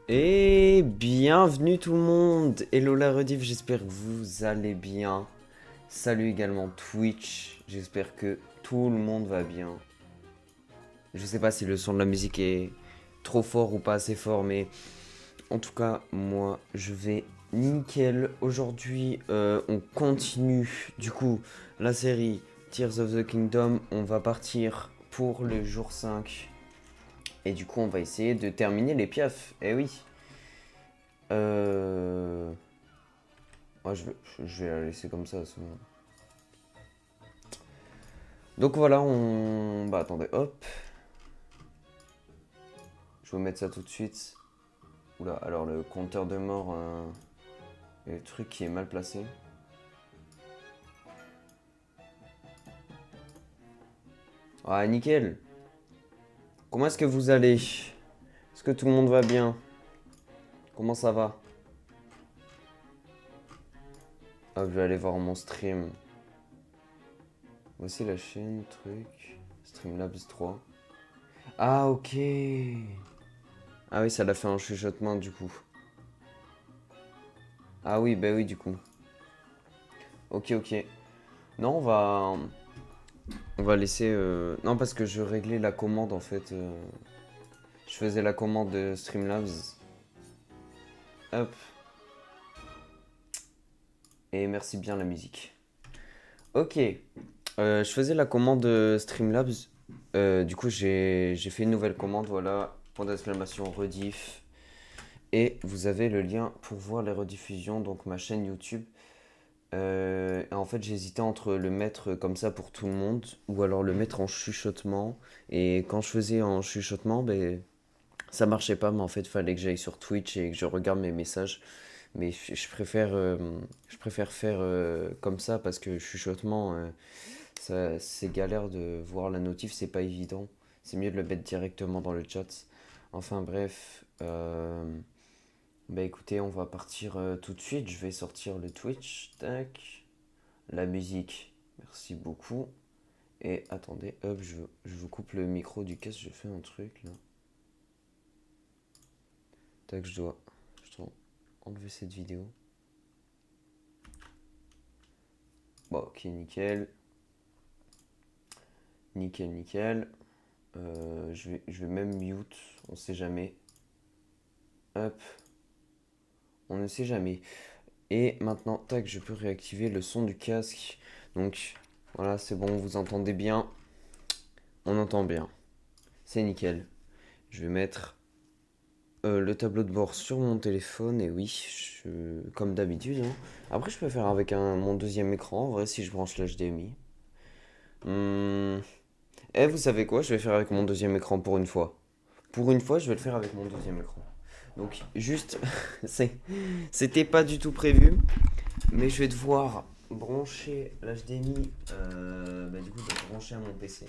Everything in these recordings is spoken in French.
Et bienvenue tout le monde. Hello la rediff, j'espère que vous allez bien. Salut également Twitch, j'espère que tout le monde va bien. Je sais pas si le son de la musique est trop fort ou pas assez fort, mais en tout cas, moi je vais nickel. Aujourd'hui, on continue du coup la série Tears of the Kingdom. On va partir pour le jour 5. Et du coup, on va essayer de terminer les piafs. Eh oui. Euh... Ouais, je vais la laisser comme ça. Donc voilà, on... Bah attendez, hop. Je vais vous mettre ça tout de suite. Oula, alors le compteur de mort... et le truc qui est mal placé. Ah, nickel. Comment est-ce que vous allez? Est-ce que tout le monde va bien? Comment ça va? Hop, je vais aller voir mon stream. Voici la chaîne, truc... Streamlabs 3. Ah, ok. Ah oui, ça l'a fait un chuchotement du coup. Ah oui, bah oui, du coup. Ok, ok. Non, on va laisser... Non, parce que je réglais la commande, en fait. Je faisais la commande de Streamlabs. Hop. Et merci bien la musique. Ok. Je faisais la commande de Streamlabs. Du coup, j'ai fait une nouvelle commande, voilà. Point d'exclamation rediff. Et vous avez le lien pour voir les rediffusions, donc ma chaîne YouTube. En fait, j'hésitais entre le mettre comme ça pour tout le monde ou alors le mettre en chuchotement. Et quand je faisais en chuchotement, ben, ça marchait pas, mais en fait, il fallait que j'aille sur Twitch et que je regarde mes messages. Mais je préfère faire comme ça parce que chuchotement, c'est galère de voir la notif, c'est pas évident. C'est mieux de le mettre directement dans le chat. Enfin bref, bah écoutez, on va partir tout de suite. Je vais sortir le Twitch. Tac. La musique. Merci beaucoup. Et attendez, hop, je vous coupe le micro du casque. Je fais un truc là. Tac, je dois enlever cette vidéo. Bon, ok, nickel. Nickel, nickel. Je vais même mute. On sait jamais. Hop. On ne sait jamais. Et maintenant, tac, je peux réactiver le son du casque. Donc, voilà, c'est bon, vous entendez bien. On entend bien. C'est nickel. Je vais mettre le tableau de bord sur mon téléphone. Et oui, comme d'habitude, hein. Après, je peux faire avec mon deuxième écran, en vrai, si je branche l'HDMI. Eh, vous savez quoi? Je vais faire avec mon deuxième écran pour une fois. Pour une fois, je vais le faire avec mon deuxième écran. Donc, juste, c'était pas du tout prévu. Mais je vais devoir brancher l'HDMI, bah du coup, je vais brancher à mon PC.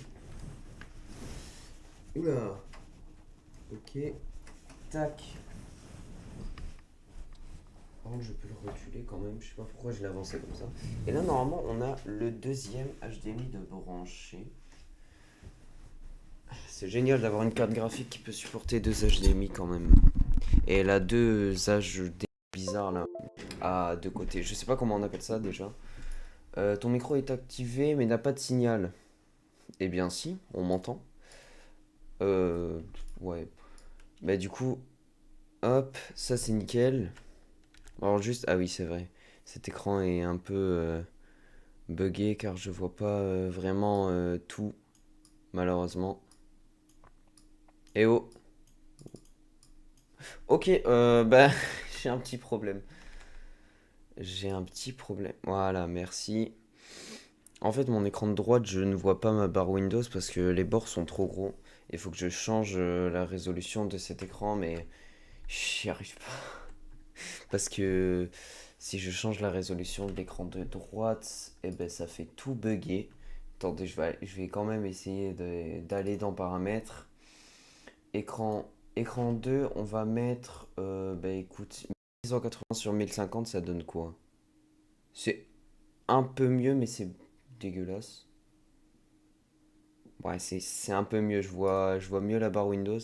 Oula, ok, tac. Par contre, je peux le reculer quand même, je sais pas pourquoi je l'ai avancé comme ça. Et là, normalement, on a le deuxième HDMI de brancher. C'est génial d'avoir une carte graphique qui peut supporter deux HDMI quand même. Et elle a deux HDMI bizarres là, à deux côtés. Je sais pas comment on appelle ça déjà. Ton micro est activé mais n'a pas de signal. Eh bien si, on m'entend. Euh, ouais. Bah du coup, hop, ça c'est nickel. Alors juste, ah oui c'est vrai, cet écran est un peu buggé car je vois pas vraiment tout, malheureusement. Eh oh, ok, bah j'ai un petit problème. J'ai un petit problème. Voilà, merci. En fait, mon écran de droite, je ne vois pas ma barre Windows parce que les bords sont trop gros. Il faut que je change la résolution de cet écran, mais j'y arrive pas. Parce que si je change la résolution de l'écran de droite, eh ben ça fait tout bugger. Attendez, je vais quand même essayer d'aller dans paramètres. Écran, écran 2, on va mettre, bah écoute, 1180 sur 1050, ça donne quoi? C'est un peu mieux, mais c'est dégueulasse. Ouais, c'est un peu mieux, je vois mieux la barre Windows.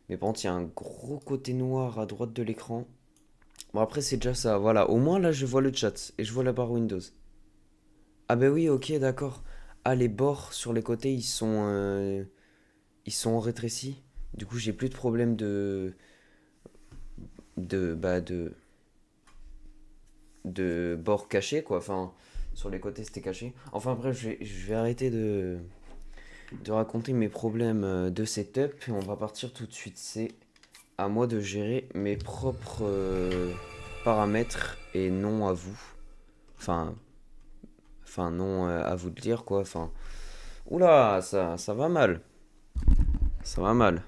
Mais par contre, il y a un gros côté noir à droite de l'écran. Bon, après, c'est déjà ça. Voilà, au moins là, je vois le chat et je vois la barre Windows. Ah, bah oui, ok, d'accord. Ah, les bords sur les côtés, ils sont rétrécis. Du coup, j'ai plus de problème bah, de bords cachés, quoi. Enfin, sur les côtés, c'était caché. Enfin, bref, je vais arrêter de raconter mes problèmes de setup et on va partir tout de suite. C'est à moi de gérer mes propres paramètres et non à vous. Enfin, non à vous de dire quoi. Enfin, oula, ça va mal. Ça va mal.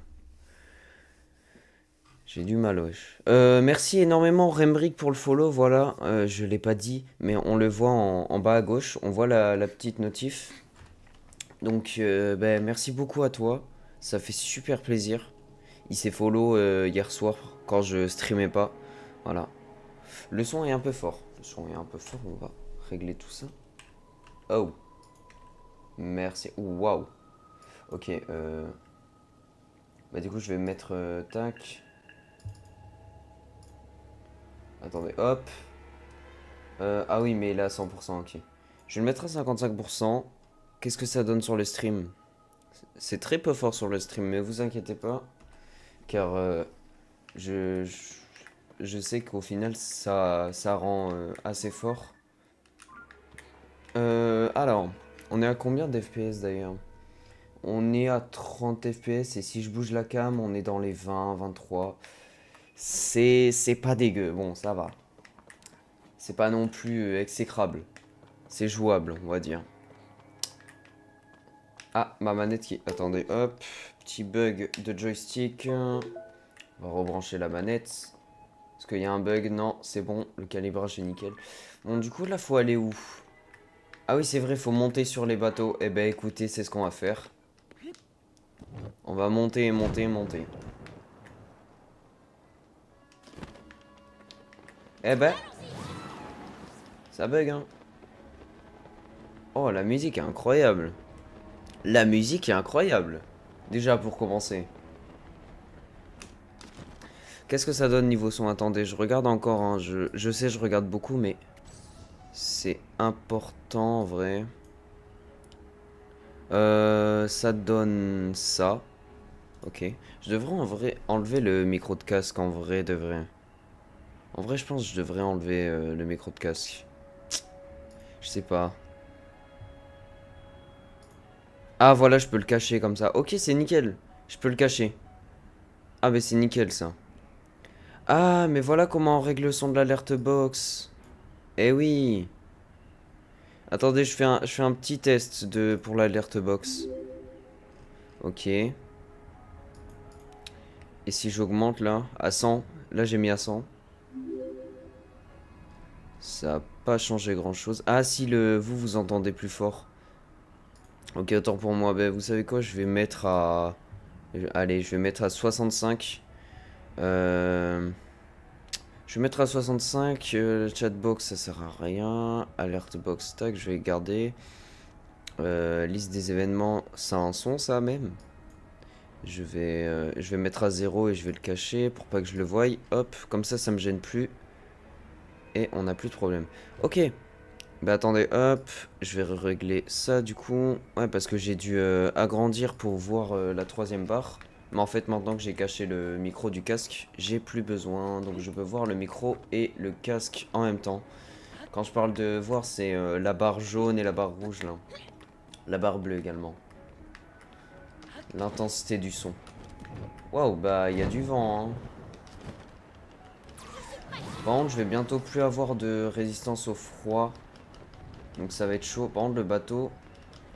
J'ai du mal, wesh. Merci énormément Rembrick pour le follow, voilà. Je l'ai pas dit, mais on le voit en bas à gauche. On voit la petite notif. Donc, ben, merci beaucoup à toi. Ça fait super plaisir. Il s'est follow hier soir quand je streamais pas. Voilà. Le son est un peu fort. Le son est un peu fort, on va régler tout ça. Oh, merci. Waouh. Ok, bah du coup je vais mettre tac. Attendez, hop. Ah oui, mais il est à 100%, ok. Je vais le mettre à 55%. Qu'est-ce que ça donne sur le stream? C'est très peu fort sur le stream, mais vous inquiétez pas. Car je, je, je sais qu'au final ça rend assez fort. Alors, on est à combien d'FPS d'ailleurs? On est à 30 FPS et si je bouge la cam, on est dans les 20, 23. C'est pas dégueu, bon, ça va. C'est pas non plus exécrable. C'est jouable, on va dire. Ah, ma manette qui... Attendez, hop. Petit bug de joystick. On va rebrancher la manette. Est-ce qu'il y a un bug? Non, c'est bon. Le calibrage est nickel. Bon, du coup, là, faut aller où? Ah oui, c'est vrai, faut monter sur les bateaux. Eh ben, écoutez, c'est ce qu'on va faire. On va monter et monter et monter. Eh ben, ça bug, hein. Oh, la musique est incroyable. La musique est incroyable. Déjà, pour commencer. Qu'est-ce que ça donne niveau son? Attendez, je regarde encore, hein. Je sais, je regarde beaucoup, mais c'est important en vrai. Ça donne ça. Ok. Je devrais en vrai enlever le micro de casque en vrai de vrai. En vrai, je pense que je devrais enlever le micro de casque. Je sais pas. Ah voilà, je peux le cacher comme ça. Ok, c'est nickel. Je peux le cacher. Ah mais c'est nickel ça. Ah mais voilà comment on règle le son de l'alerte box. Eh oui. Attendez, je fais un petit test pour l'alerte box. Ok. Et si j'augmente là, à 100, là j'ai mis à 100. Ça n'a pas changé grand chose. Ah si, vous entendez plus fort. Ok, autant pour moi. Ben, vous savez quoi, je vais mettre à... Allez, je vais mettre à 65. Euh... Je vais mettre à 65. Chatbox, ça sert à rien. Alert box, tac, je vais garder. Liste des événements, ça a un son ça même. Je vais mettre à 0 et je vais le cacher pour pas que je le voie. Hop, comme ça me gêne plus. Et on n'a plus de problème. Ok. Bah attendez, hop. Je vais régler ça du coup. Ouais, parce que j'ai dû agrandir pour voir la troisième barre. Mais en fait, maintenant que j'ai caché le micro du casque, j'ai plus besoin. Donc je peux voir le micro et le casque en même temps. Quand je parle de voir, c'est la barre jaune et la barre rouge là. La barre bleue également. L'intensité du son. Waouh, bah il y a du vent, hein. Par contre, je vais bientôt plus avoir de résistance au froid. Donc ça va être chaud. Par contre, le bateau,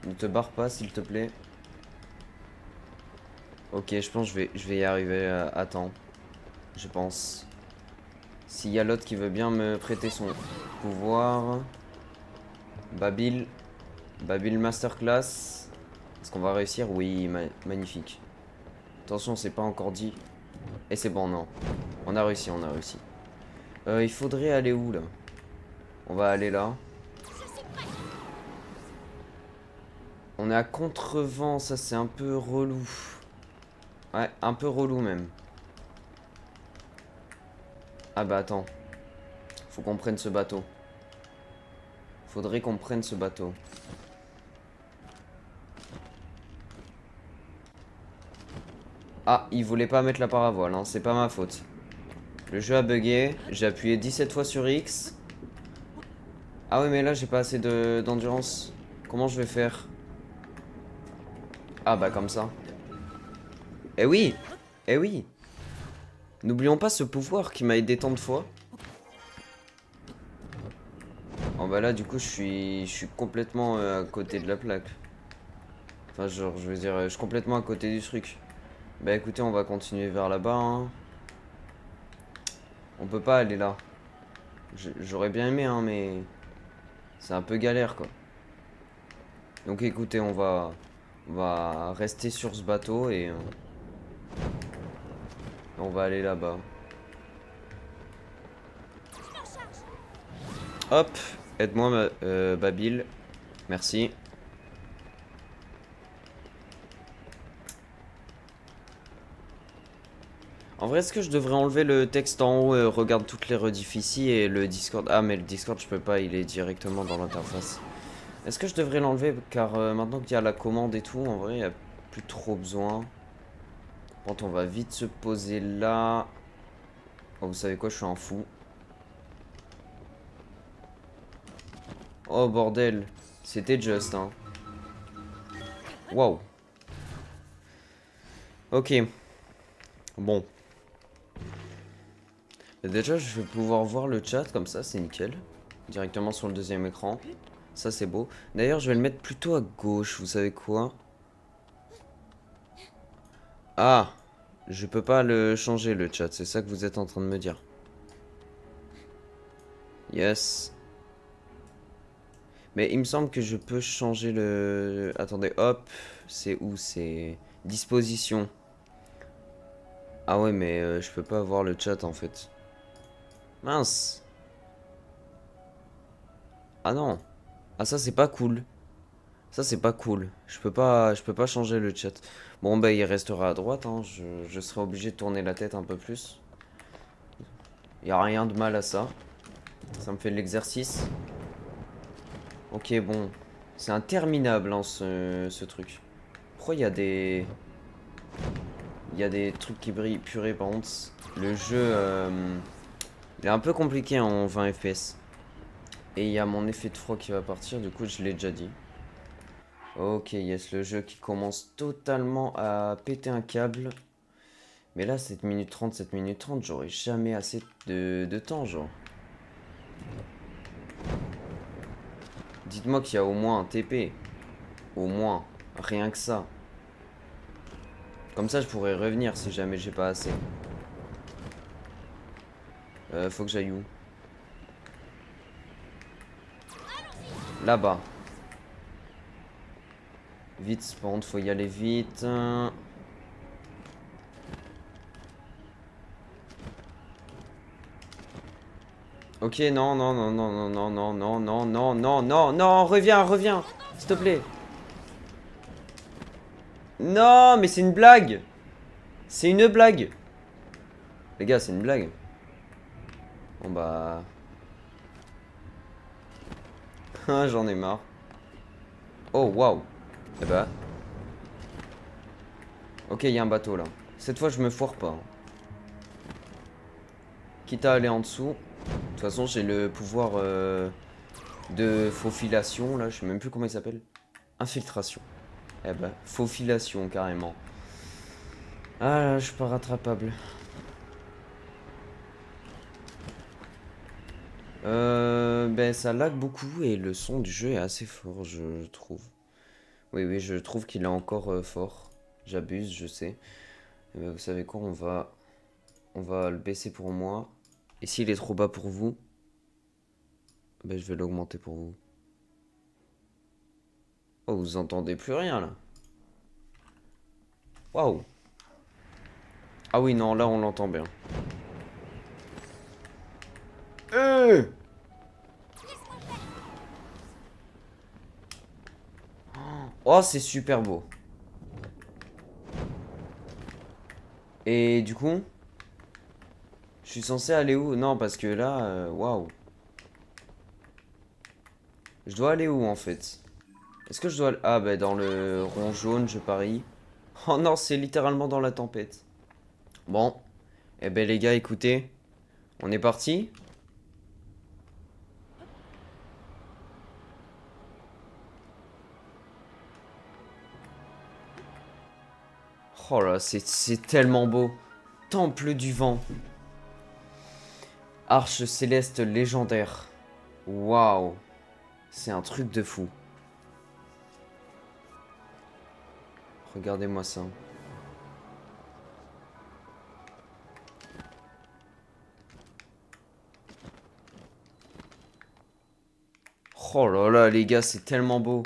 ne te barre pas s'il te plaît. Ok, je pense que je vais y arriver à temps. Je pense. S'il y a l'autre qui veut bien me prêter son pouvoir. Babil. Babil Masterclass. Est-ce qu'on va réussir? Oui, magnifique. Attention, c'est pas encore dit. Et c'est bon, non. On a réussi, on a réussi. Il faudrait aller où là? On va aller là. On est à contre-vent, ça c'est un peu relou. Ouais, un peu relou même. Ah bah attends. Faut qu'on prenne ce bateau. Faudrait qu'on prenne ce bateau. Ah, il voulait pas mettre la paravoile, hein. C'est pas ma faute. Le jeu a bugué. J'ai appuyé 17 fois sur X. Ah oui, mais là, j'ai pas assez d'endurance. Comment je vais faire? Ah bah comme ça. Eh oui! Eh oui! N'oublions pas ce pouvoir qui m'a aidé tant de fois. Oh bah là, du coup, je suis complètement à côté de la plaque. Enfin, genre, je veux dire, je suis complètement à côté du truc. Bah écoutez, on va continuer vers là-bas, hein. On peut pas aller là. J'aurais bien aimé, hein, mais c'est un peu galère, quoi. Donc écoutez, on va rester sur ce bateau et on va aller là-bas. Hop, aide-moi, Babil. Merci. En vrai, est-ce que je devrais enlever le texte en haut, regarde toutes les rediff ici et le Discord. Ah, mais le Discord, je peux pas, il est directement dans l'interface. Est-ce que je devrais l'enlever car maintenant qu'il y a la commande et tout, en vrai, il n'y a plus trop besoin. Quand on va vite se poser là. Oh, vous savez quoi, je suis un fou. Oh, bordel. C'était juste, hein. Waouh. Ok. Bon. Et déjà, je vais pouvoir voir le chat comme ça, c'est nickel. Directement sur le deuxième écran. Ça, c'est beau. D'ailleurs, je vais le mettre plutôt à gauche, vous savez quoi? Ah, je peux pas le changer, le chat, c'est ça que vous êtes en train de me dire. Yes. Mais il me semble que je peux changer le... Attendez, hop. C'est où? C'est... Disposition. Ah ouais, mais je peux pas voir le chat, en fait. Mince. Ah non. Ah ça, c'est pas cool. Ça, c'est pas cool. Je peux pas changer le chat. Bon, bah, il restera à droite, hein. Je serai obligé de tourner la tête un peu plus. Y a rien de mal à ça. Ça me fait de l'exercice. Ok, bon. C'est interminable, hein, ce truc. Pourquoi il y a des... Il y a des trucs qui brillent. Purée, par contre, le jeu... il est un peu compliqué en 20 FPS. Et il y a mon effet de froid qui va partir, du coup, je l'ai déjà dit. Ok, yes, le jeu qui commence totalement à péter un câble. Mais là, 7 minutes 30, 7 minutes 30, j'aurai jamais assez de temps, genre. Dites-moi qu'il y a au moins un TP. Au moins. Rien que ça. Comme ça, je pourrais revenir si jamais j'ai pas assez. Faut que j'aille où? Là-bas. Vite, par contre, faut y aller vite. Ok, non, non, non, non, non, non, non, non, non, non, non, non, reviens, reviens, s'il te plaît. Non, mais c'est une blague. C'est une blague. Les gars, c'est une blague. Bon bah... J'en ai marre. Oh, waouh. Eh bah... Ok, il y a un bateau là. Cette fois, je me foire pas, hein. Quitte à aller en dessous. De toute façon, j'ai le pouvoir de faufilation là. Je sais même plus comment il s'appelle. Infiltration. Eh bah, faufilation carrément. Ah là, je suis pas rattrapable. Ben ça lag beaucoup et le son du jeu est assez fort, je trouve. Oui, oui, je trouve qu'il est encore fort. J'abuse, je sais. Eh ben, vous savez quoi, on va le baisser pour moi. Et s'il est trop bas pour vous, ben je vais l'augmenter pour vous. Oh, vous entendez plus rien là. Waouh. Ah oui, non, là on l'entend bien. Oh, c'est super beau. Et du coup, Je suis censé aller où? Non, parce que là, waouh. Je dois aller où en fait? Est-ce que je dois... Ah bah dans le rond jaune, je parie. Oh non, c'est littéralement dans la tempête. Bon. Eh ben les gars, écoutez. On est parti? Oh là, c'est tellement beau. Temple du vent. Arche céleste légendaire. Waouh. C'est un truc de fou. Regardez-moi ça. Oh là là, les gars, c'est tellement beau.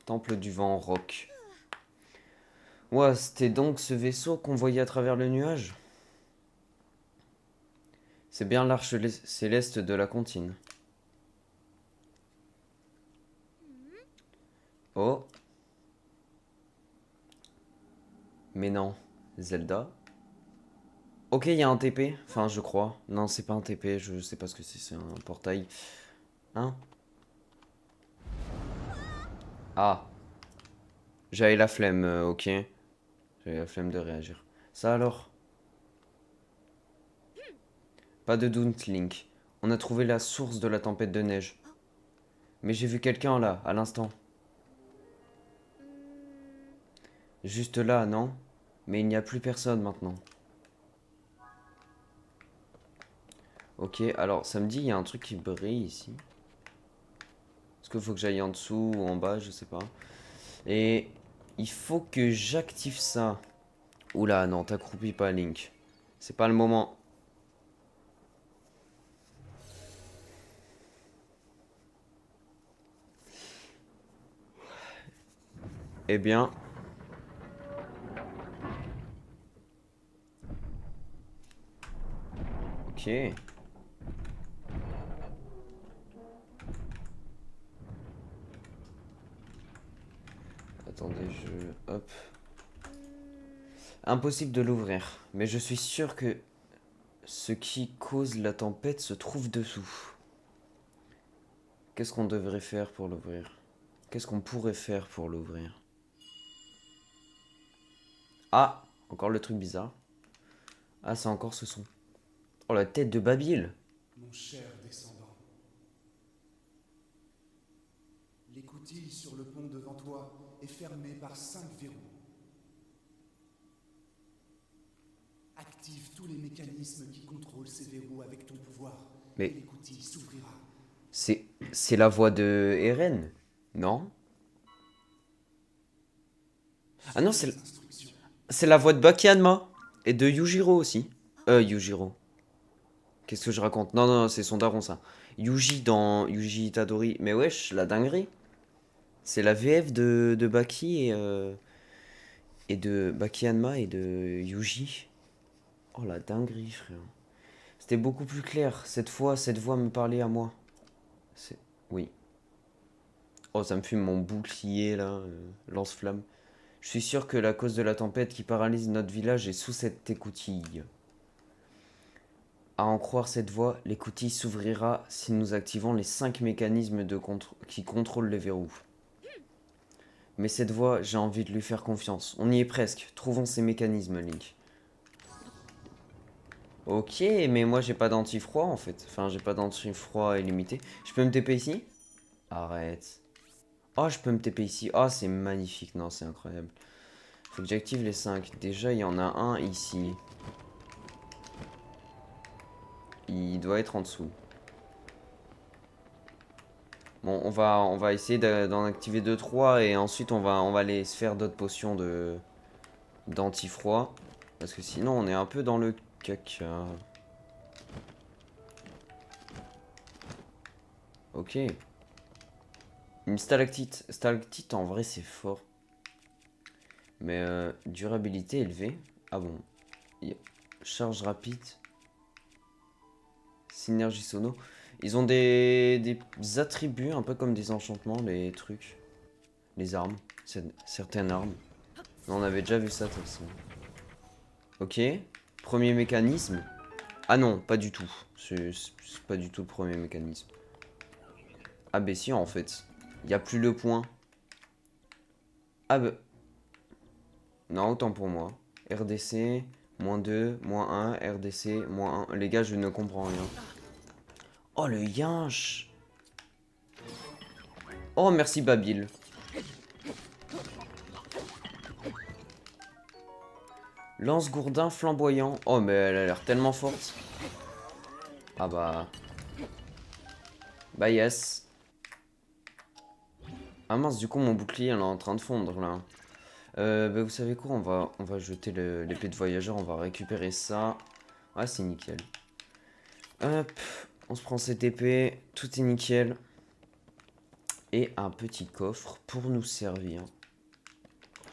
Temple du vent roc. Ouais, c'était donc ce vaisseau qu'on voyait à travers le nuage? C'est bien l'arche céleste de la Contine. Oh. Mais non. Zelda. Ok, il y a un TP. Enfin, je crois. Non, c'est pas un TP. Je sais pas ce que c'est un portail. Hein? Ah. J'avais la flemme, ok. J'avais la flemme de réagir. Ça alors? Pas de doute, Link. On a trouvé la source de la tempête de neige. Mais j'ai vu quelqu'un là, à l'instant. Juste là, non? Mais il n'y a plus personne maintenant. Ok, alors ça me dit il y a un truc qui brille ici. Est-ce qu'il faut que j'aille en dessous ou en bas? Je sais pas. Et il faut que j'active ça. Oula, non, t'accroupis pas, Link. C'est pas le moment. Eh bien... Ok. Attendez, je... Hop. Impossible de l'ouvrir. Mais je suis sûr que ce qui cause la tempête se trouve dessous. Qu'est-ce qu'on devrait faire pour l'ouvrir? Qu'est-ce qu'on pourrait faire pour l'ouvrir? Ah! Encore le truc bizarre. Ah, c'est encore ce son. Oh, la tête de Babil! Mon cher descendant, l'écoutille sur le pont devant toi est fermée par 5 verrous. Active tous les mécanismes qui contrôlent ces verrous avec ton pouvoir et Mais l'écoutille s'ouvrira. c'est la voix de Eren? Non? Ah non, Suis les instructions. c'est la voix de Bakianma. Et de Yujiro aussi. Yujiro. Qu'est-ce que je raconte? Non, non, c'est son daron, ça. Yuji dans Yuji Itadori. Mais wesh, la dinguerie. C'est la VF de Baki et de Baki Hanma et de Yuji. Oh, la dinguerie, frère. C'était beaucoup plus clair. Cette fois, cette voix me parlait à moi. C'est... Oui. Oh, ça me fume mon bouclier, là. Lance-flamme. Je suis sûr que la cause de la tempête qui paralyse notre village est sous cette écoutille. À en croire cette voie, l'écoutille s'ouvrira si nous activons les 5 mécanismes qui contrôlent les verrous. Mais cette voie, j'ai envie de lui faire confiance. On y est presque. Trouvons ces mécanismes, Link. Ok, mais moi j'ai pas d'anti-froid en fait. Enfin, j'ai pas d'anti-froid illimité. Je peux me TP ici? Arrête. Oh, je peux me TP ici. Oh, c'est magnifique. Non, c'est incroyable. Faut que j'active les 5. Déjà, il y en a un ici. Il doit être en dessous. Bon, on va essayer d'en activer deux trois et ensuite on va aller se faire d'autres potions d'anti-froid. Parce que sinon on est un peu dans le caca. Ok. Une stalactite. Stalactite en vrai c'est fort. Mais durabilité élevée. Ah bon. Charge rapide. Synergie sono. Ils ont des attributs un peu comme des enchantements, les trucs. Les armes. Certaines armes. On avait déjà vu ça de toute façon. Ok. Premier mécanisme. Ah non, pas du tout. C'est pas du tout le premier mécanisme. Ah bah si, en fait. Il n'y a plus le point. Ah bah... Non, autant pour moi. RDC, moins 2, moins 1, RDC, moins 1. Les gars, je ne comprends rien. Oh, le yinche. Oh, merci Babil. Lance-gourdin flamboyant. Oh, mais elle a l'air tellement forte. Ah bah... Bah yes. Ah mince, du coup, mon bouclier, elle est en train de fondre, là. Bah, vous savez quoi, on va jeter l'épée de voyageur, on va récupérer ça. Ah, c'est nickel. Hop, on se prend cette épée, tout est nickel. Et un petit coffre pour nous servir.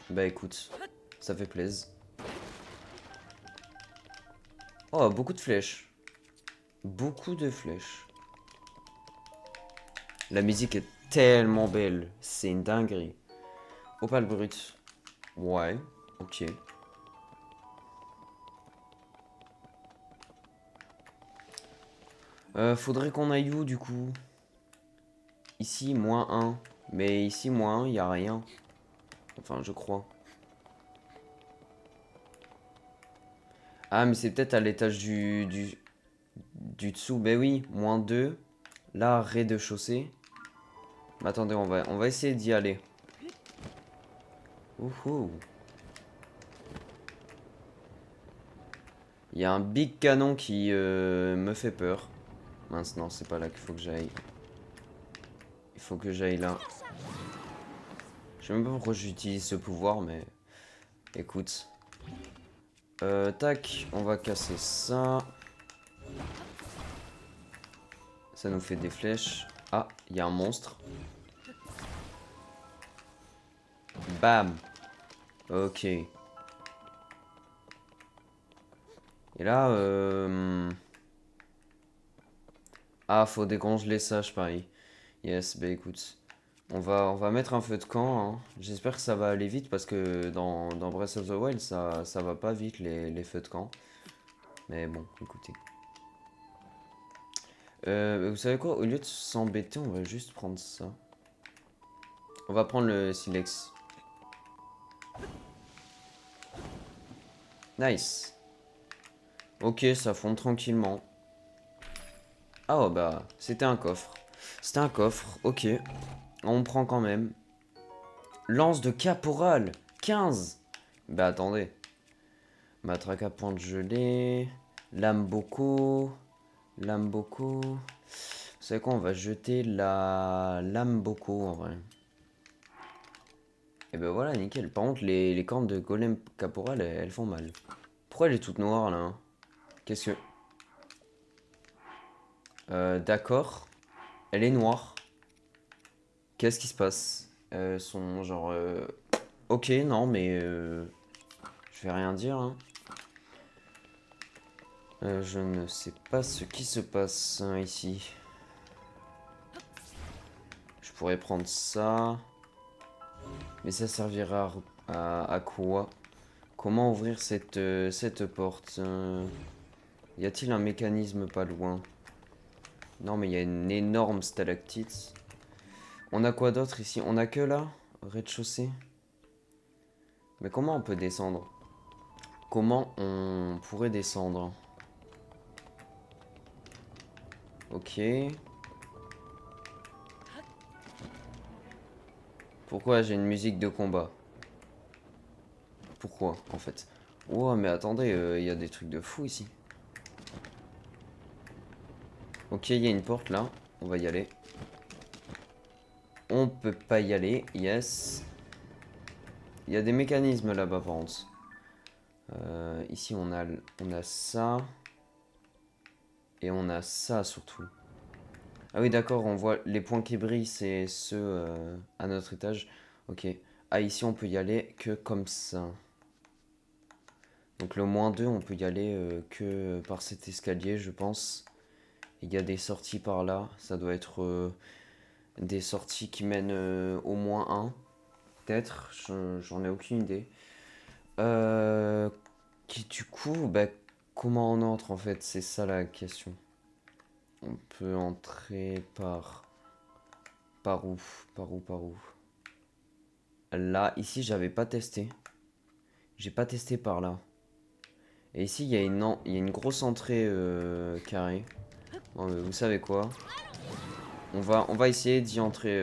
Bah écoute, ça fait plaisir. Oh, beaucoup de flèches. Beaucoup de flèches. La musique est tellement belle, c'est une dinguerie. Opale brut. Ouais, ok. Faudrait qu'on aille où du coup? Ici, moins 1. Mais ici, moins 1, il n'y a rien. Enfin, je crois. Ah, mais c'est peut-être à l'étage du dessous. Ben oui, moins 2. Là, rez-de-chaussée. Mais attendez, on va essayer d'y aller. Ouhou. Il y a un big canon qui me fait peur. Mince, non, c'est pas là qu'il faut que j'aille. Il faut que j'aille là. Je sais même pas pourquoi j'utilise ce pouvoir, mais... Écoute. Tac, on va casser ça. Ça nous fait des flèches. Ah, il y a un monstre. Bam. Ok. Et là, ah, faut décongeler ça, je parie. Yes, bah écoute. On va mettre un feu de camp, hein. J'espère que ça va aller vite parce que dans Breath of the Wild, ça va pas vite les feux de camp. Mais bon, écoutez. Vous savez quoi? Au lieu de s'embêter, on va juste prendre ça. On va prendre le silex. Nice. Ok, ça fond tranquillement. Ah oh, bah, c'était un coffre. C'était un coffre, ok. On prend quand même. Lance de caporal 15. Bah attendez. Matraque à pointe gelée. Lame Boko. Lame Boko. Vous savez quoi, on va jeter la lame Boko en vrai. Et ben voilà, nickel. Par contre, les cornes de golem caporal, elles font mal. Pourquoi elle est toute noire là, hein? Qu'est-ce que... D'accord. Elle est noire. Qu'est-ce qui se passe? Sont genre... Ok, non, mais... Je vais rien dire, hein. Je ne sais pas ce qui se passe hein, ici. Je pourrais prendre ça. Mais ça servira à quoi? Comment ouvrir cette porte? Y a-t-il un mécanisme pas loin? Non, mais il y a une énorme stalactite. On a quoi d'autre ici? On a que là? Rez-de-chaussée? Mais comment on peut descendre? Comment on pourrait descendre? Ok. Pourquoi j'ai une musique de combat? Pourquoi, en fait? Oh, mais attendez, il y a des trucs de fou ici. Ok, il y a une porte là. On va y aller. On peut pas y aller, yes. Il y a des mécanismes là-bas, par contre. Ici, on a ça. Et on a ça, surtout. Ah oui, d'accord, on voit les points qui brillent, c'est ceux à notre étage. Ok. Ah, ici, on peut y aller que comme ça. Donc le moins 2, on peut y aller que par cet escalier, je pense. Il y a des sorties par là. Ça doit être des sorties qui mènent au moins 1. Peut-être, j'en ai aucune idée. Qui du coup, bah, comment on entre en fait? C'est ça la question. On peut entrer par... Par où? Par où? Par où? Là, ici, j'avais pas testé. J'ai pas testé par là. Et ici, il y a une grosse entrée carrée. Bon, mais vous savez quoi? On va essayer d'y entrer.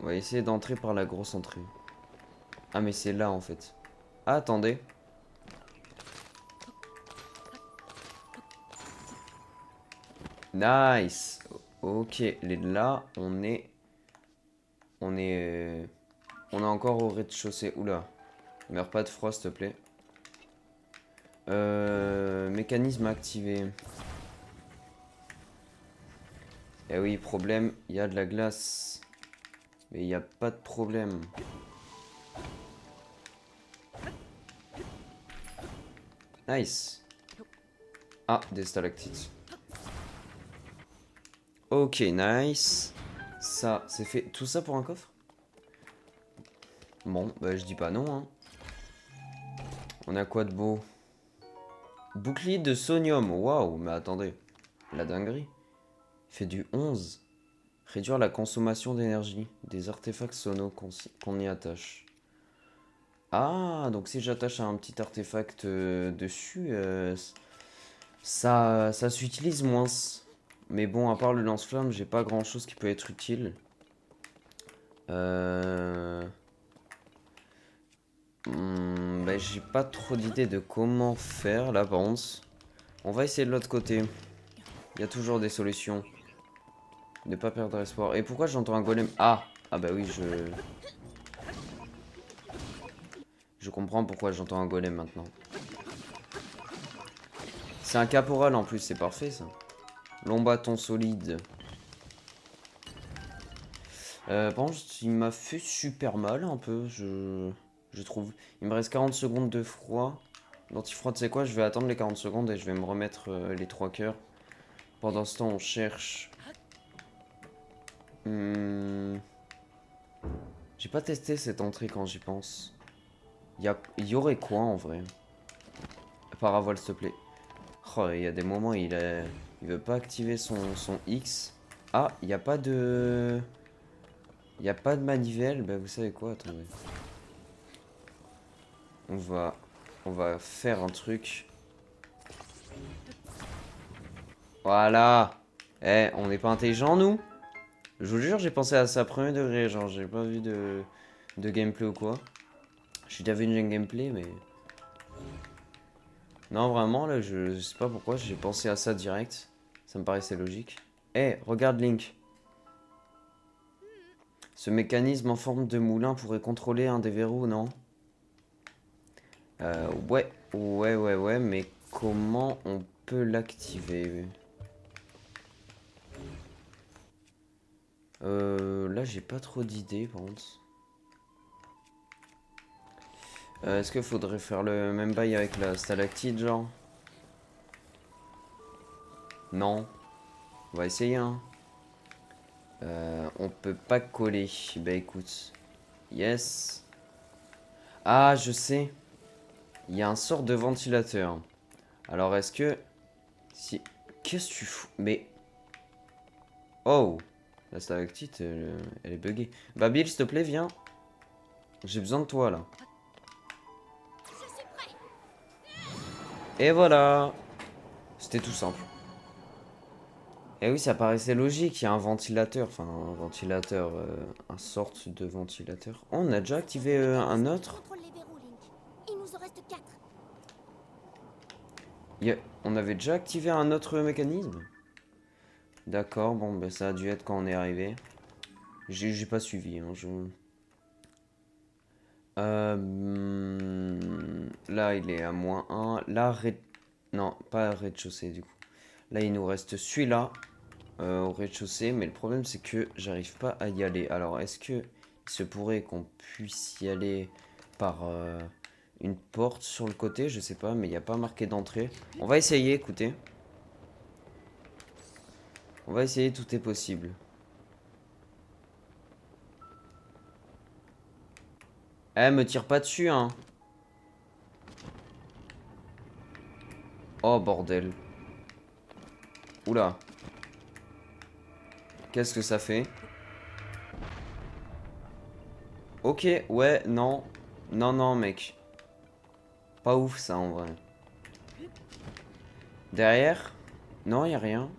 On va essayer d'entrer par la grosse entrée. Ah, mais c'est là en fait. Ah, attendez. Nice. Ok, là, on est, on est encore au rez-de-chaussée. Oula, meurs pas de froid, s'il te plaît. Mécanisme activé. Eh oui, problème, il y a de la glace. Mais il n'y a pas de problème. Nice. Ah, des stalactites. Ok, nice. Ça, c'est fait. Tout ça pour un coffre? Bon, bah je dis pas non, hein. On a quoi de beau? Bouclier de sonium. Waouh, mais attendez. La dinguerie. Il fait du 11. Réduire la consommation d'énergie des artefacts sonos qu'on y attache. Ah, donc si j'attache un petit artefact dessus, ça s'utilise moins. Mais bon, à part le lance-flamme, j'ai pas grand-chose qui peut être utile. Bah, j'ai pas trop d'idées de comment faire là, par contre. On va essayer de l'autre côté. Il y a toujours des solutions. Ne pas perdre espoir. Et pourquoi j'entends un golem? Ah! Ah bah oui, je comprends pourquoi j'entends un golem maintenant. C'est un caporal en plus, c'est parfait ça. Long bâton solide. Par contre, il m'a fait super mal un peu, je trouve. Il me reste 40 secondes de froid. L'antifroid, tu sais quoi? Je vais attendre les 40 secondes et je vais me remettre les 3 cœurs. Pendant ce temps, on cherche. Hmm, J'ai pas testé cette entrée quand j'y pense. Il y aurait quoi en vrai? Paravoile, s'il te plaît. Oh, il y a des moments, il veut pas activer son X. Ah, il n'y a pas de... Il n'y a pas de manivelle. Bah, vous savez quoi? Attendez. On va, on va faire un truc. Voilà. Eh, on n'est pas intelligent, nous? Je vous jure, j'ai pensé à ça premier degré. Genre, j'ai pas vu de gameplay ou quoi. J'ai déjà vu une gameplay, mais... Non, vraiment, là, je sais pas pourquoi. J'ai pensé à ça direct. Ça me paraissait logique. Eh, regarde Link. Ce mécanisme en forme de moulin pourrait contrôler un des verrous, non? Ouais, mais comment on peut l'activer? Là, j'ai pas trop d'idées, par contre. Est-ce qu'il faudrait faire le même bail avec la stalactite, genre? Non. On va essayer, hein. On peut pas coller. Bah écoute. Yes. Ah, je sais. Il y a un sort de ventilateur. Alors, est-ce que... Si... Qu'est-ce que tu fous? Mais... Oh! La stalactite, elle est buggée. Babil, s'il te plaît, viens. J'ai besoin de toi, là. Et voilà. C'était tout simple. Et oui, ça paraissait logique. Il y a un ventilateur. Enfin, un ventilateur. Un sorte de ventilateur. Oh, on a déjà activé un autre. Contrôle les verrous, Link. Il nous en reste 4. On avait déjà activé un autre mécanisme. D'accord, bon, ben ça a dû être quand on est arrivé. J'ai pas suivi. Hein, là, il est à -1. Là, non, pas rez-de-chaussée du coup. Là, il nous reste celui-là au rez-de-chaussée. Mais le problème, c'est que j'arrive pas à y aller. Alors, est-ce que il se pourrait qu'on puisse y aller par une porte sur le côté? Je sais pas, mais il n'y a pas marqué d'entrée. On va essayer, écoutez. On va essayer, tout est possible. Eh, me tire pas dessus, hein. Oh, bordel. Oula. Qu'est-ce que ça fait? Ok, ouais, non. Non, non, mec. Pas ouf, ça, en vrai. Derrière? Non, y a rien.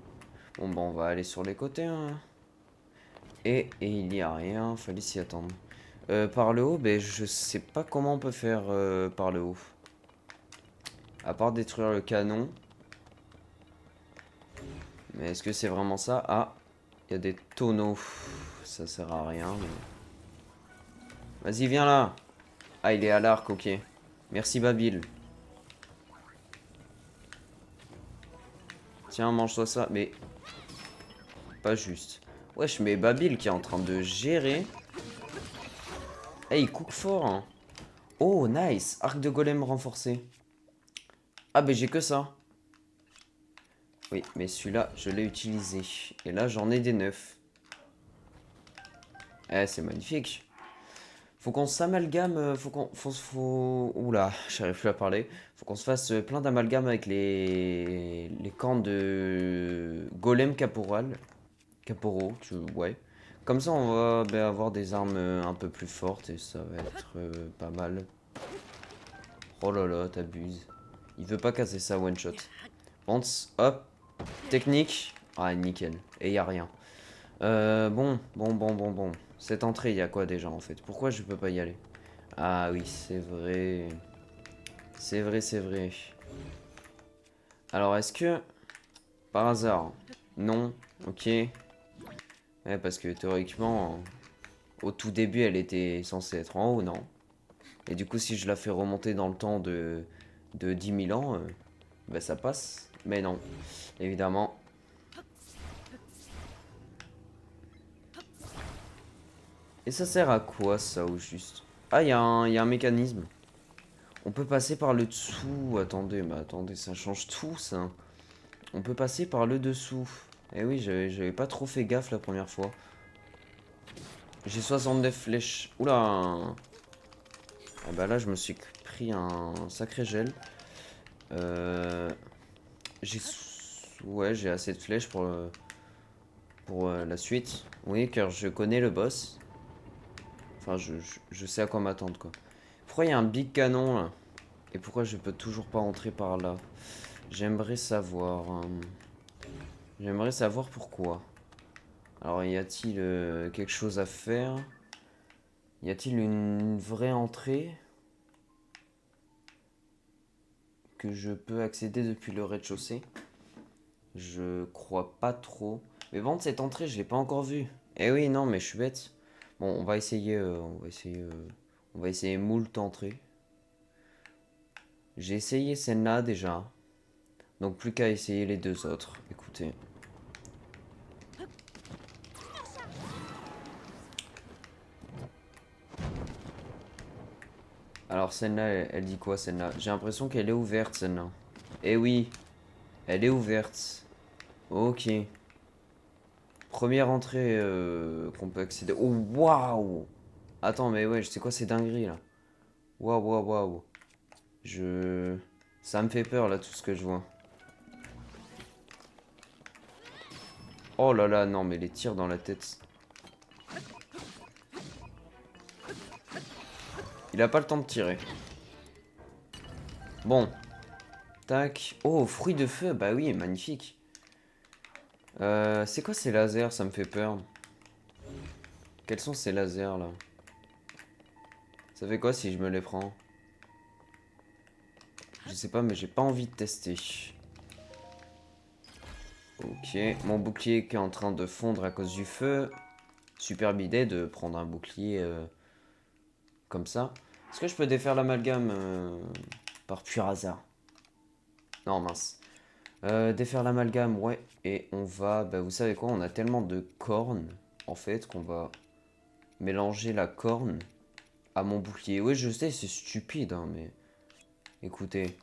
Bon, on va aller sur les côtés, hein. Et il y a rien, fallait s'y attendre. Par le haut, ben, je sais pas comment on peut faire par le haut. À part détruire le canon. Mais est-ce que c'est vraiment ça? Ah, il y a des tonneaux. Ça sert à rien. Mais... Vas-y, viens là. Ah, il est à l'arc, ok. Merci, Babil. Tiens, mange-toi ça. Mais... Pas juste. Wesh, mais Babil qui est en train de gérer. Eh, il cook fort, hein. Oh, nice. Arc de golem renforcé. Ah, ben j'ai que ça. Oui, mais celui-là, je l'ai utilisé. Et là, j'en ai des neufs. Eh, c'est magnifique. Faut qu'on s'amalgame. Oula, j'arrive plus à parler. Faut qu'on se fasse plein d'amalgames avec les camps de golem caporal. Caporo, ouais. Comme ça, on va ben, avoir des armes un peu plus fortes et ça va être pas mal. Oh là là, t'abuses. Il veut pas casser ça one shot. Once, hop. Technique. Ah, nickel. Et y a rien. Bon. Cette entrée, il y a quoi déjà en fait? Pourquoi je peux pas y aller? Ah oui, c'est vrai. C'est vrai. Alors, est-ce que... Par hasard... Non. Ok. Ouais, parce que théoriquement... Au tout début, elle était censée être en haut, non? Et du coup, si je la fais remonter dans le temps de 10 000 ans, bah ça passe. Mais non. Évidemment... Et ça sert à quoi ça au juste? Ah, il y a un mécanisme. On peut passer par le dessous. Attendez, mais attendez, ça change tout ça. On peut passer par le dessous. Eh oui, j'avais pas trop fait gaffe la première fois. J'ai 69 flèches. Oula. Ah bah là, je me suis pris un sacré gel. J'ai... Ouais, j'ai assez de flèches pour la suite. Oui, car je connais le boss. Enfin, je sais à quoi m'attendre, quoi. Pourquoi il y a un big canon, là? Et pourquoi je peux toujours pas entrer par là? J'aimerais savoir. J'aimerais savoir pourquoi. Alors, y a-t-il quelque chose à faire? Y a-t-il une vraie entrée que je peux accéder depuis le rez-de-chaussée? Je crois pas trop. Mais vendre cette entrée, je l'ai pas encore vue. Eh oui, non, mais je suis bête. Bon, on va essayer. On va essayer moult entrées. J'ai essayé celle-là déjà. Donc plus qu'à essayer les deux autres. Écoutez. Alors celle-là, elle dit quoi celle-là? J'ai l'impression qu'elle est ouverte celle-là. Eh oui, elle est ouverte. Ok. Première entrée qu'on peut accéder. Oh waouh! Attends mais ouais, c'est quoi ces dingueries là? Waouh. Je... Ça me fait peur là tout ce que je vois. Oh là là, non mais les tirs dans la tête. Il a pas le temps de tirer. Bon. Tac. Oh, fruit de feu. Bah oui, magnifique. C'est quoi ces lasers? Ça me fait peur. Quels sont ces lasers là? Ça fait quoi si je me les prends? Je sais pas, mais j'ai pas envie de tester. Ok, mon bouclier qui est en train de fondre à cause du feu. Superbe idée de prendre un bouclier comme ça. Est-ce que je peux défaire l'amalgame par pur hasard? Non, mince. Défaire l'amalgame, ouais. Et on va... Bah, vous savez quoi? On a tellement de cornes, en fait, qu'on va mélanger la corne à mon bouclier. Oui, je sais, c'est stupide, hein, mais... Écoutez,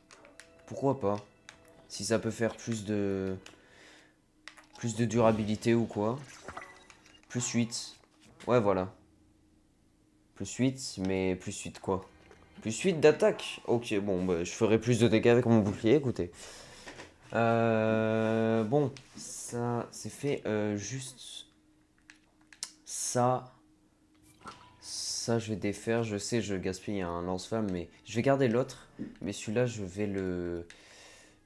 pourquoi pas? Si ça peut faire plus de... Plus de durabilité ou quoi. Plus 8. Ouais, voilà. Plus 8, mais plus 8 quoi? Plus 8 d'attaque. Ok, bon, bah, je ferai plus de dégâts avec mon bouclier, écoutez. Bon, ça c'est fait juste ça. Ça, je vais défaire. Je sais, je gaspille un lance-flamme, mais je vais garder l'autre. Mais celui-là, je vais le,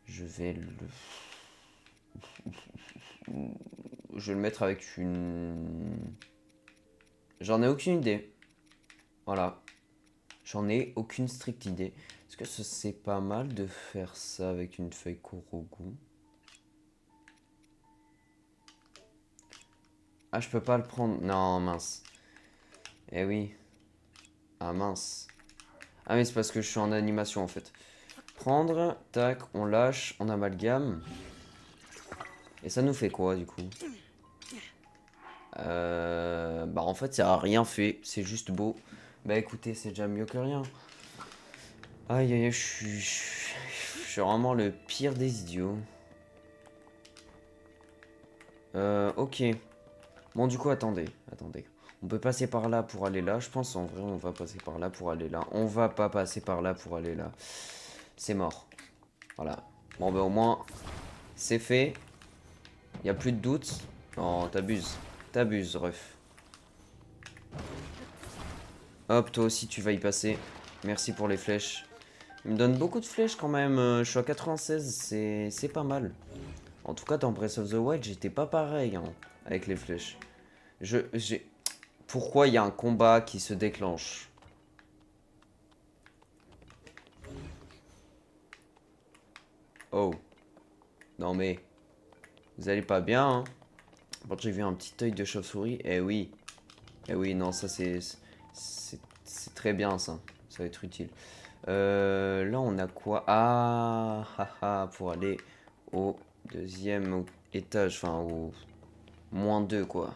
je vais le mettre avec une. J'en ai aucune idée. Voilà, j'en ai aucune stricte idée. Est-ce que c'est pas mal de faire ça avec une feuille Korogu? Ah, je peux pas le prendre. Non, mince. Eh oui. Ah mince. Ah mais c'est parce que je suis en animation en fait. Prendre, tac, on lâche, on amalgame. Et ça nous fait quoi du coup? Bah en fait ça a rien fait, c'est juste beau. Bah écoutez, c'est déjà mieux que rien. Aïe aïe, je suis vraiment le pire des idiots. Ok. Bon du coup attendez. On peut passer par là pour aller là. Je pense en vrai on va passer par là pour aller là. On va pas passer par là pour aller là. C'est mort. Voilà. Bon ben au moins c'est fait. Y a plus de doute. Non, t'abuses. T'abuses, ref. Hop, toi aussi tu vas y passer. Merci pour les flèches. Il me donne beaucoup de flèches quand même. Je suis à 96, c'est pas mal. En tout cas dans Breath of the Wild j'étais pas pareil hein, avec les flèches. J'ai. Pourquoi il y a un combat qui se déclenche? Oh. Non mais. Vous allez pas bien hein. Bon, j'ai vu un petit œil de chauve-souris. Eh oui. Eh oui, non, ça c'est très bien ça. Ça va être utile. Là, on a quoi? Ah, ah, ah, pour aller au deuxième étage. Enfin, au -2, quoi.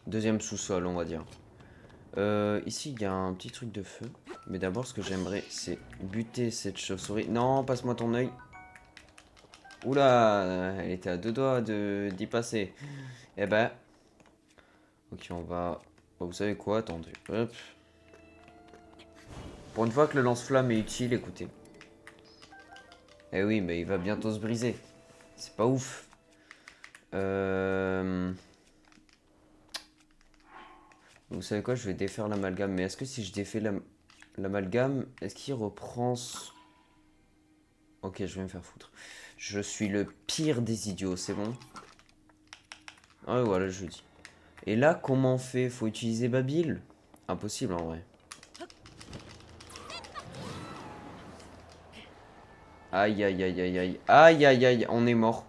Deuxième sous-sol, on va dire. Ici, il y a un petit truc de feu. Mais d'abord, ce que j'aimerais, c'est buter cette chauve-souris. Non, passe-moi ton œil. Oula, elle était à deux doigts d'y passer. Eh ben, ok, on va... Bon, vous savez quoi? Attendez. Hop. Pour une fois que le lance-flamme est utile, écoutez. Eh oui, mais il va bientôt se briser. C'est pas ouf. Vous savez quoi? Je vais défaire l'amalgame. Mais est-ce que si je défais l'amalgame, est-ce qu'il reprend... Ok, je vais me faire foutre. Je suis le pire des idiots, c'est bon? Ah voilà, je dis. Et là, comment on fait? Faut utiliser Babil? Impossible en vrai. Aïe aïe aïe aïe aïe. Aïe aïe aïe, on est mort.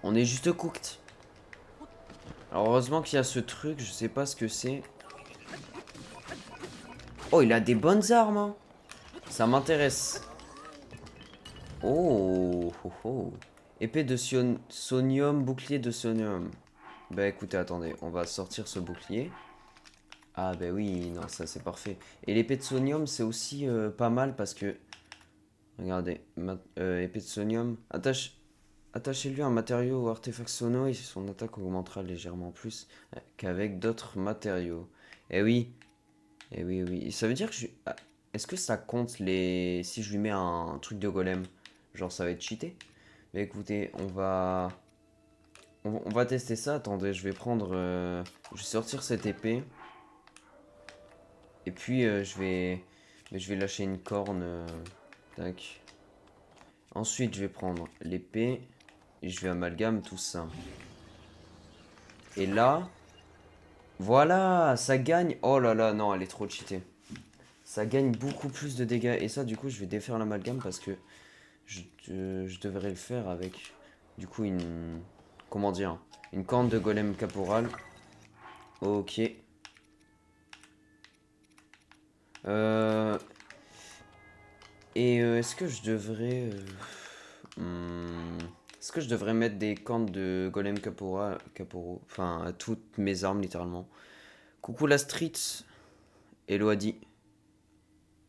On est juste cooked. Alors heureusement qu'il y a ce truc, je sais pas ce que c'est. Oh, il a des bonnes armes, hein. Ça m'intéresse. Oh, oh, oh. Épée de sonium, bouclier de sonium. Bah écoutez, attendez, on va sortir ce bouclier. Ah bah oui, non, ça c'est parfait. Et l'épée de sonium, c'est aussi pas mal parce que... Regardez, épée de sonium. Attachez-lui un matériau ou artefact sono et son attaque augmentera légèrement plus qu'avec d'autres matériaux. Eh oui, eh oui, oui. Ça veut dire que ah, est-ce que ça compte les... Si je lui mets un truc de golem, genre ça va être cheaté? Mais écoutez, on va tester ça. Attendez, je vais prendre... Je vais sortir cette épée. Et puis je vais lâcher une corne. Tac. Ensuite, je vais prendre l'épée. Et je vais amalgame tout ça. Et là... Voilà, ça gagne... Oh là là, non, elle est trop cheatée. Ça gagne beaucoup plus de dégâts. Et ça, du coup, je vais défaire l'amalgame parce que je devrais le faire avec, du coup, une... Comment dire? Une corne de golem caporal. Ok. Est-ce que je devrais... Est-ce que je devrais mettre des cornes de golem caporo? Enfin, à toutes mes armes, littéralement. Coucou la street. Hello Adi.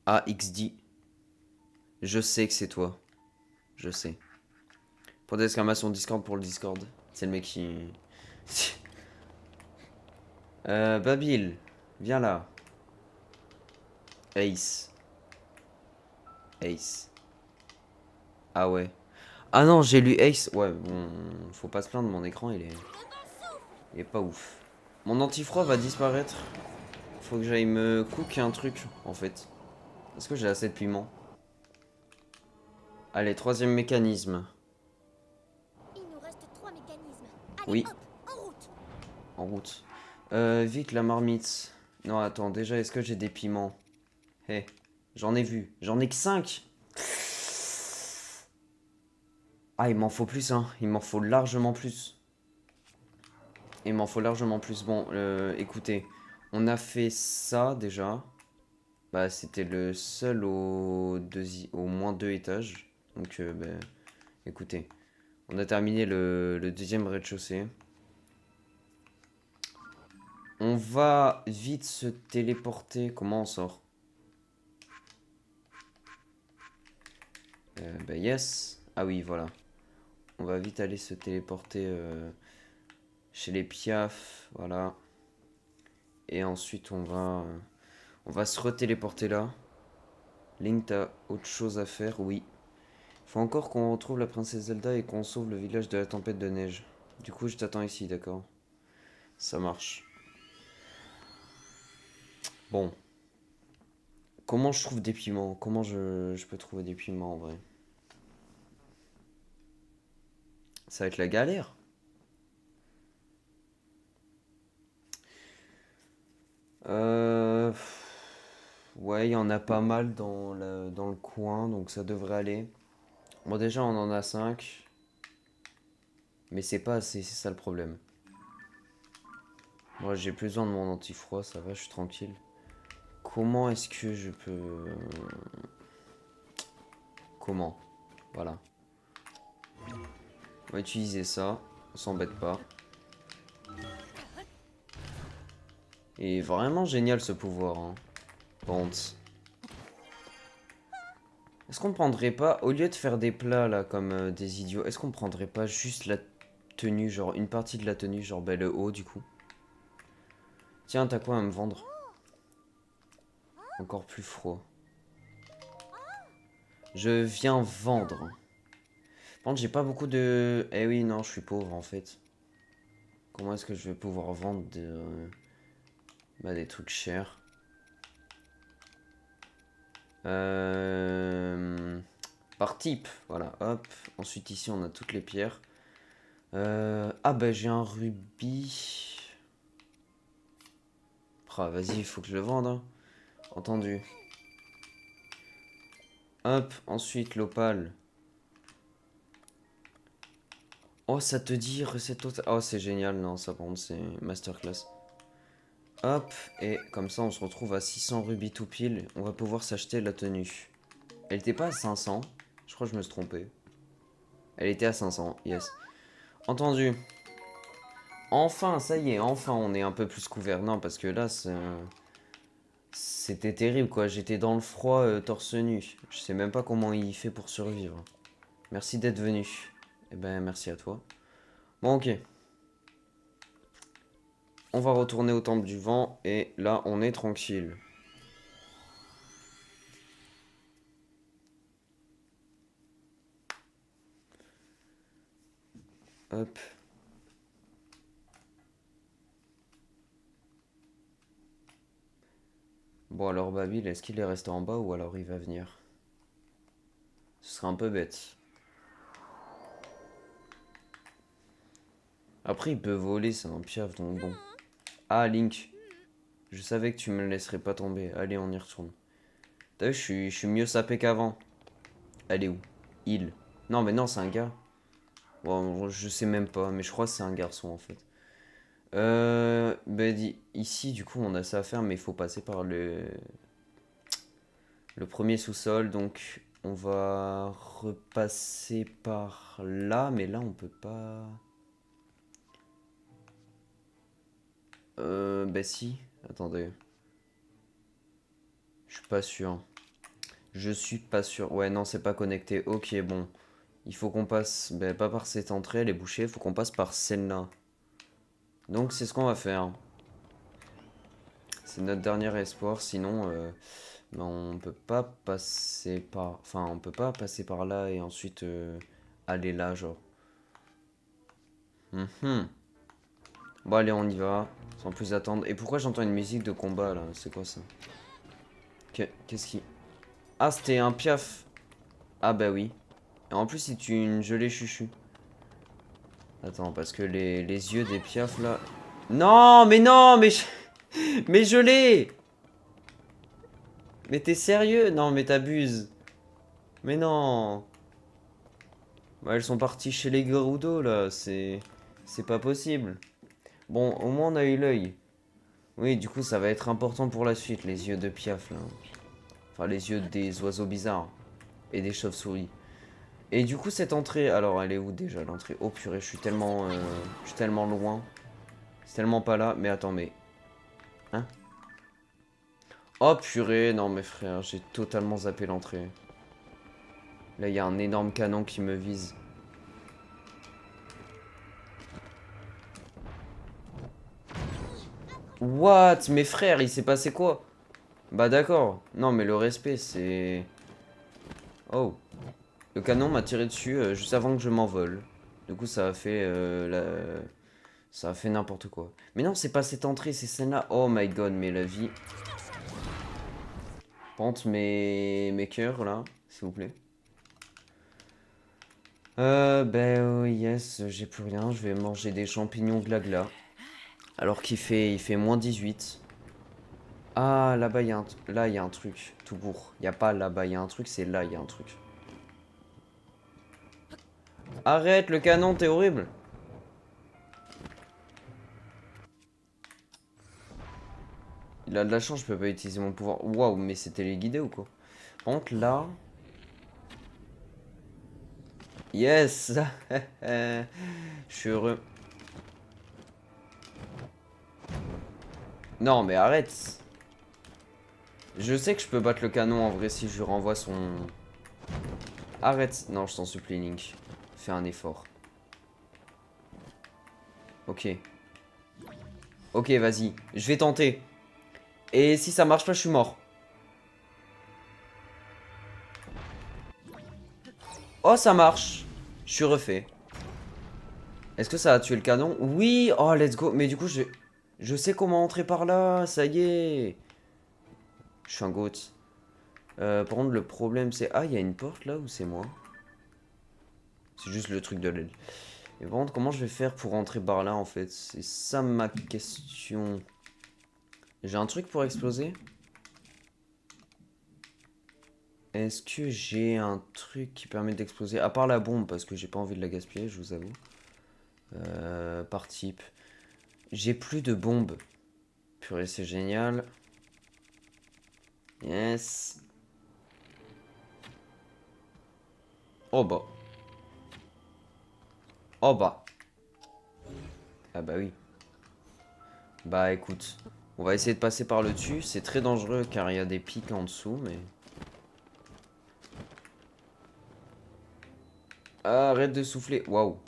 AXD. Je sais que c'est toi. Je sais. Pour d'exclamation Discord pour le Discord. C'est le mec qui... Babil. Viens là. Ace. Ace. Ah ouais. Ah non, j'ai lu Ace. Ouais, bon, faut pas se plaindre, mon écran, il est pas ouf. Mon antifroid va disparaître. Faut que j'aille me cook un truc, en fait. Est-ce que j'ai assez de piment? Allez, troisième mécanisme. Il nous reste 3 mécanismes. Allez, Oui, hop, en route. en route. Vite, la marmite. Non, attends, déjà, est-ce que j'ai des piments? Hé, j'en ai vu. J'en ai que 5. Ah, il m'en faut plus, hein. Il m'en faut largement plus. Il m'en faut largement plus. Bon, écoutez, on a fait ça déjà. Bah, c'était le seul au moins 2 étages. Donc, bah, écoutez, on a terminé le deuxième rez-de-chaussée. On va vite se téléporter. Comment on sort? Bah, yes. Ah oui, voilà. On va vite aller se téléporter chez les Piaf. Voilà. Et ensuite, on va se retéléporter là. Link, t'as autre chose à faire? Oui. Faut encore qu'on retrouve la princesse Zelda et qu'on sauve le village de la tempête de neige. Du coup, je t'attends ici, d'accord? Ça marche. Bon. Comment je trouve des piments? Comment je peux trouver des piments en vrai? Ça va être la galère. Euh... Ouais, il y en a pas mal dans le coin, donc ça devrait aller. Bon, déjà, on en a 5. Mais c'est pas assez, c'est ça le problème. Moi, j'ai plus besoin de mon anti-froid, ça va, je suis tranquille. Comment est-ce que je peux... Comment? Voilà. On va utiliser ça, on s'embête pas. Et vraiment génial ce pouvoir, hein. Bon. Est-ce qu'on prendrait pas, au lieu de faire des plats là comme des idiots, est-ce qu'on prendrait pas juste la tenue, genre une partie de la tenue, genre ben, le haut du coup? Tiens, t'as quoi à me vendre? Encore plus froid. Je viens vendre. Par contre, j'ai pas beaucoup de... Eh oui, non, je suis pauvre en fait. Comment est-ce que je vais pouvoir vendre bah, des trucs chers? Euh... Par type, voilà, hop. Ensuite, ici, on a toutes les pierres. Ah, bah, j'ai un rubis. Ah, vas-y, il faut que je le vende, hein. Entendu. Hop, ensuite, l'opale. Oh, ça te dit recette totale. Oh, c'est génial, non, ça, par contre, c'est masterclass. Hop, et comme ça, on se retrouve à 600 rubis tout pile. On va pouvoir s'acheter la tenue. Elle était pas à 500. Je crois que je me suis trompé. Elle était à 500, yes. Entendu. Enfin, ça y est, enfin, on est un peu plus couvert. Non, parce que là, c'était terrible, quoi. J'étais dans le froid, torse nu. Je sais même pas comment il fait pour survivre. Merci d'être venu. Eh ben, merci à toi. Bon, ok. On va retourner au temple du vent. Et là, on est tranquille. Hop. Bon, alors, Babil, est-ce qu'il est resté en bas ou alors il va venir? Ce serait un peu bête. Après, il peut voler, c'est un piaf, donc bon. Ah, Link. Je savais que tu me laisserais pas tomber. Allez, on y retourne. T'as vu, je suis mieux sapé qu'avant. Elle est où? Il. Non, mais non, c'est un gars. Bon, je sais même pas, mais je crois que c'est un garçon en fait. Ben, ici, du coup, on a ça à faire, mais il faut passer par le premier sous-sol. Donc, on va repasser par là, mais là, on peut pas. Ben, si. Attendez. Je suis pas sûr. Je suis pas sûr. Ouais, non, c'est pas connecté. Ok, bon. Il faut qu'on passe, ben, pas par cette entrée, elle est bouchée. Il faut qu'on passe par celle-là. Donc, c'est ce qu'on va faire. C'est notre dernier espoir, sinon ben, on peut pas passer par... Enfin, on peut pas passer par là et ensuite aller là, genre. Mhm. Bon, allez, on y va. Sans plus attendre. Et pourquoi j'entends une musique de combat, là? C'est quoi ça? Qu'est-ce qui... Ah, c'était un piaf. Ah, bah oui. Et en plus, c'est une gelée chuchu. Attends, parce que les yeux des piafs, là... Non, mais non, mais... Mais je l'ai. Mais t'es sérieux? Non, mais t'abuses. Mais non. Bah, elles sont parties chez les Gerudo, là. C'est pas possible. Bon, au moins, on a eu l'œil. Oui, du coup, ça va être important pour la suite, les yeux de piaf, là. Enfin, les yeux des oiseaux bizarres. Et des chauves-souris. Et du coup, cette entrée... Alors, elle est où, déjà, l'entrée? Oh, purée, je suis tellement loin. C'est tellement pas là. Mais attends, mais... Hein? Oh, purée. Non, mais frère, j'ai totalement zappé l'entrée. Là, il y a un énorme canon qui me vise. What? Mes frères, il s'est passé quoi? Bah d'accord. Non, mais le respect, c'est... Oh. Le canon m'a tiré dessus juste avant que je m'envole. Du coup, ça a fait... Ça a fait n'importe quoi. Mais non, c'est pas cette entrée, ces scènes-là. Oh my god, mais la vie... Pente mes cœurs, là, s'il vous plaît. Ben yes, j'ai plus rien. Je vais manger des champignons glagla. Alors il fait moins 18. Ah, là-bas, là, il y a un truc, tout court. Il n'y a pas là-bas, il y a un truc, c'est là, il y a un truc. Arrête, le canon, t'es horrible. Il a de la chance, je peux pas utiliser mon pouvoir. Waouh, mais c'est téléguidé ou quoi? Par contre, là... Yes. Je suis heureux. Non, mais arrête. Je sais que je peux battre le canon en vrai si je lui renvoie son... Arrête. Non, je t'en supplie, Link. Fais un effort. Ok. Ok, vas-y. Je vais tenter. Et si ça marche pas, je suis mort. Oh, ça marche. Je suis refait. Est-ce que ça a tué le canon? Oui. Oh, let's go. Mais du coup, je sais comment entrer par là. Ça y est. Je suis un goat. Par contre, le problème, c'est... Ah, il y a une porte là ou c'est moi? C'est juste le truc de l'aile. Et par contre, comment je vais faire pour rentrer par là, en fait? C'est ça ma question. J'ai un truc pour exploser? Est-ce que j'ai un truc qui permet d'exploser? À part la bombe, parce que j'ai pas envie de la gaspiller, je vous avoue. Par type. J'ai plus de bombes. Purée, c'est génial. Yes. Oh bah. Oh bah. Ah bah oui. Bah écoute. On va essayer de passer par le dessus. C'est très dangereux car il y a des pics en dessous, mais... Ah, arrête de souffler. Waouh.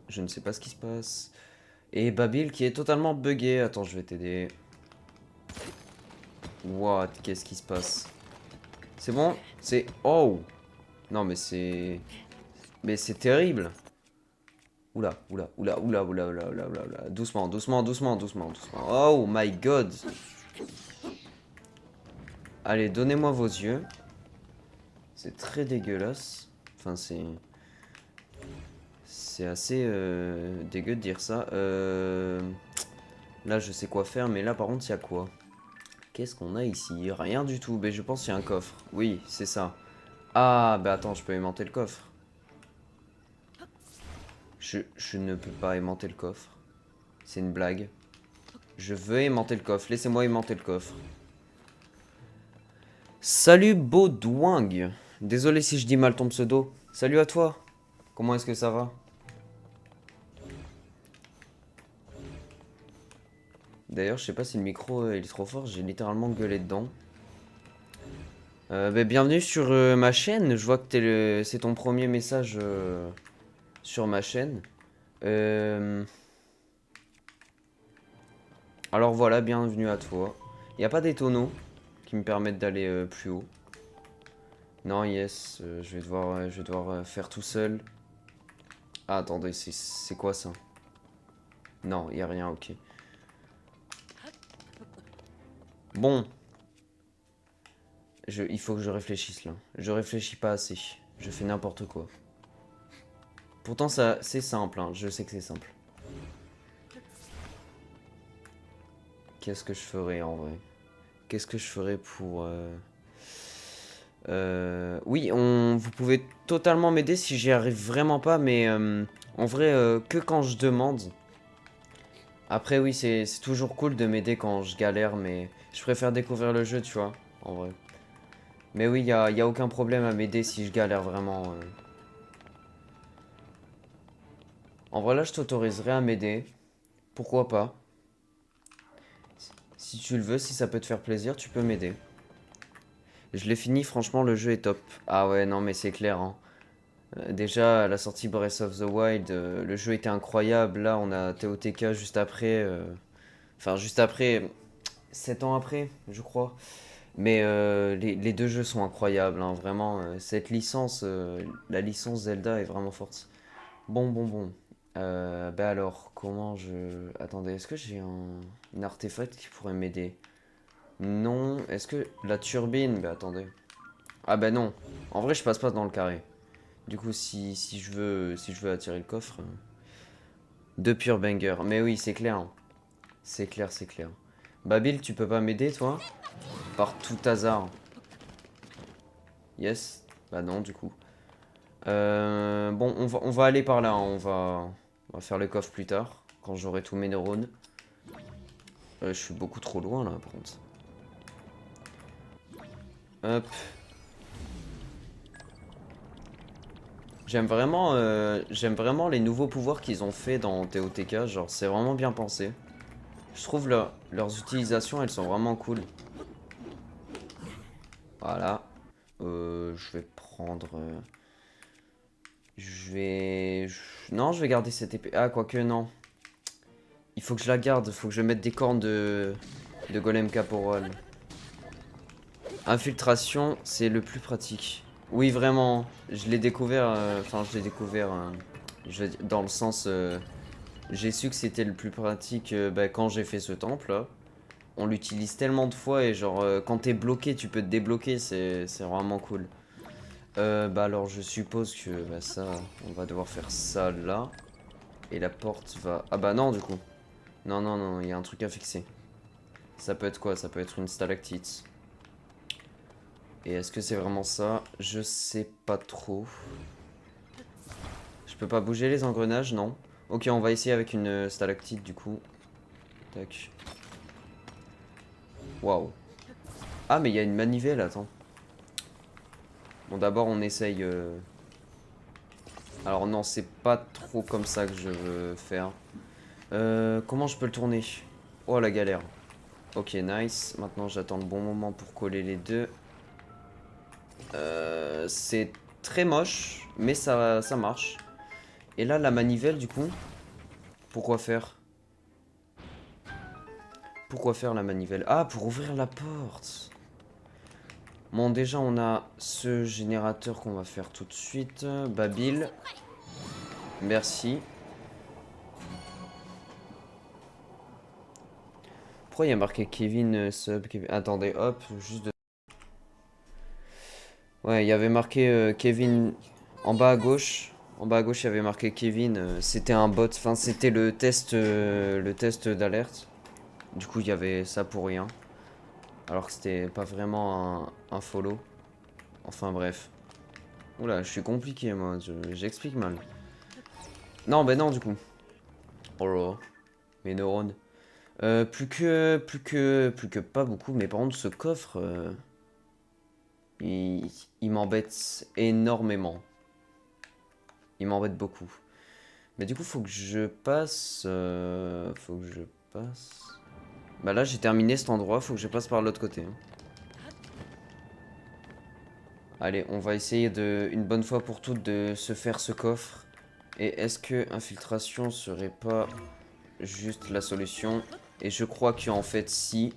Je ne sais pas ce qui se passe. Et Babil qui est totalement buggé. Attends, je vais t'aider. What? Qu'est-ce qui se passe? C'est bon? C'est... Oh! Non, mais c'est... Mais c'est terrible! Oula, oula, oula, oula, oula, oula, oula, oula, oula. Doucement, doucement, doucement, doucement, doucement. Oh my god! Allez, donnez-moi vos yeux. C'est très dégueulasse. Enfin, c'est... C'est assez dégueu de dire ça. Là, je sais quoi faire, mais là, par contre, il y a quoi? Qu'est-ce qu'on a ici? Rien du tout. Mais je pense qu'il y a un coffre. Oui, c'est ça. Ah, bah attends, je peux aimanter le coffre. Je ne peux pas aimanter le coffre. C'est une blague. Je veux aimanter le coffre. Laissez-moi aimanter le coffre. Salut Baudouing. Désolé si je dis mal ton pseudo. Salut à toi. Comment est-ce que ça va? D'ailleurs, je sais pas si le micro il est trop fort. J'ai littéralement gueulé dedans. Bah, bienvenue sur ma chaîne. Je vois que c'est ton premier message sur ma chaîne. Alors voilà, bienvenue à toi. Il n'y a pas des tonneaux qui me permettent d'aller plus haut. Non, yes, je vais devoir faire tout seul. Ah, attendez, c'est quoi ça? Non, y a rien, ok. Bon, il faut que je réfléchisse là. Je réfléchis pas assez. Je fais n'importe quoi. Pourtant, ça, c'est simple, hein. Je sais que c'est simple. Qu'est-ce que je ferais en vrai? Qu'est-ce que je ferais pour... Oui, vous pouvez totalement m'aider si j'y arrive vraiment pas, mais en vrai, que quand je demande. Après, oui, c'est toujours cool de m'aider quand je galère, mais je préfère découvrir le jeu, tu vois, en vrai. Mais oui, y a aucun problème à m'aider si je galère vraiment. En vrai, là, je t'autoriserai à m'aider. Pourquoi pas? Si tu le veux, si ça peut te faire plaisir, tu peux m'aider. Je l'ai fini, franchement, le jeu est top. Ah ouais, non, mais c'est clair, hein. Déjà, à la sortie Breath of the Wild, le jeu était incroyable. Là, on a TOTK juste après. Enfin, juste après, 7 ans après, je crois. Mais les deux jeux sont incroyables, hein, vraiment. Cette licence, la licence Zelda est vraiment forte. Bon. Bah alors, comment je... Attendez, est-ce que j'ai un artefact qui pourrait m'aider? Non. Est-ce que la turbine... Bah attendez. Ah bah non. En vrai, je passe pas dans le carré. Du coup, si je veux attirer le coffre... De pure banger. Mais oui, c'est clair, hein. C'est clair, c'est clair. Babil, tu peux pas m'aider, toi? Par tout hasard. Yes. Bah non, du coup. Bon, on va aller par là, hein. On va faire le coffre plus tard, quand j'aurai tous mes neurones. Je suis beaucoup trop loin, là, par contre. Hop. J'aime vraiment les nouveaux pouvoirs qu'ils ont fait dans TOTK. Genre, c'est vraiment bien pensé. Je trouve leurs utilisations, elles sont vraiment cool. Voilà. Je vais prendre... Non, je vais garder cette épée. Ah, quoique, non. Il faut que je la garde. Il faut que je mette des cornes de golem caporal. Infiltration, c'est le plus pratique. Oui, vraiment. Je l'ai découvert... Enfin, je l'ai découvert... dans le sens... j'ai su que c'était le plus pratique bah, quand j'ai fait ce temple, là. On l'utilise tellement de fois et genre, quand t'es bloqué, tu peux te débloquer. C'est vraiment cool. Bah alors je suppose que bah, ça, on va devoir faire ça là. Et la porte va... Ah bah non du coup. Non, il y a un truc à fixer. Ça peut être quoi? Ça peut être une stalactite. Et est-ce que c'est vraiment ça? Je sais pas trop. Je peux pas bouger les engrenages, non. Ok, on va essayer avec une stalactite du coup. Tac. Waouh. Ah mais il y a une manivelle, attends. Bon d'abord on essaye... Alors non, c'est pas trop comme ça que je veux faire. Comment je peux le tourner? Oh la galère. Ok, nice. Maintenant j'attends le bon moment pour coller les deux. C'est très moche, mais ça marche. Et là, la manivelle, du coup, pourquoi faire? Pourquoi faire la manivelle? Ah, pour ouvrir la porte. Bon, déjà, on a ce générateur qu'on va faire tout de suite. Babil. Merci. Pourquoi il y a marqué Kevin sub Kevin... Attendez, hop, juste de... Ouais, il y avait marqué Kevin en bas à gauche. En bas à gauche, il y avait marqué Kevin. C'était un bot. Enfin, c'était le test d'alerte. Du coup, il y avait ça pour rien. Alors que c'était pas vraiment un follow. Enfin, bref. Oula, je suis compliqué, moi. J'explique mal. Non, ben non, du coup. Oh là là. Mes neurones. Plus que pas beaucoup. Mais par contre, ce coffre, il m'embête énormément. Il m'embête beaucoup. Mais du coup, faut que je passe... faut que je passe... Bah là, j'ai terminé cet endroit. Faut que je passe par l'autre côté, hein. Allez, on va essayer une bonne fois pour toutes de se faire ce coffre. Et est-ce que infiltration serait pas juste la solution? Et je crois qu'en fait, si.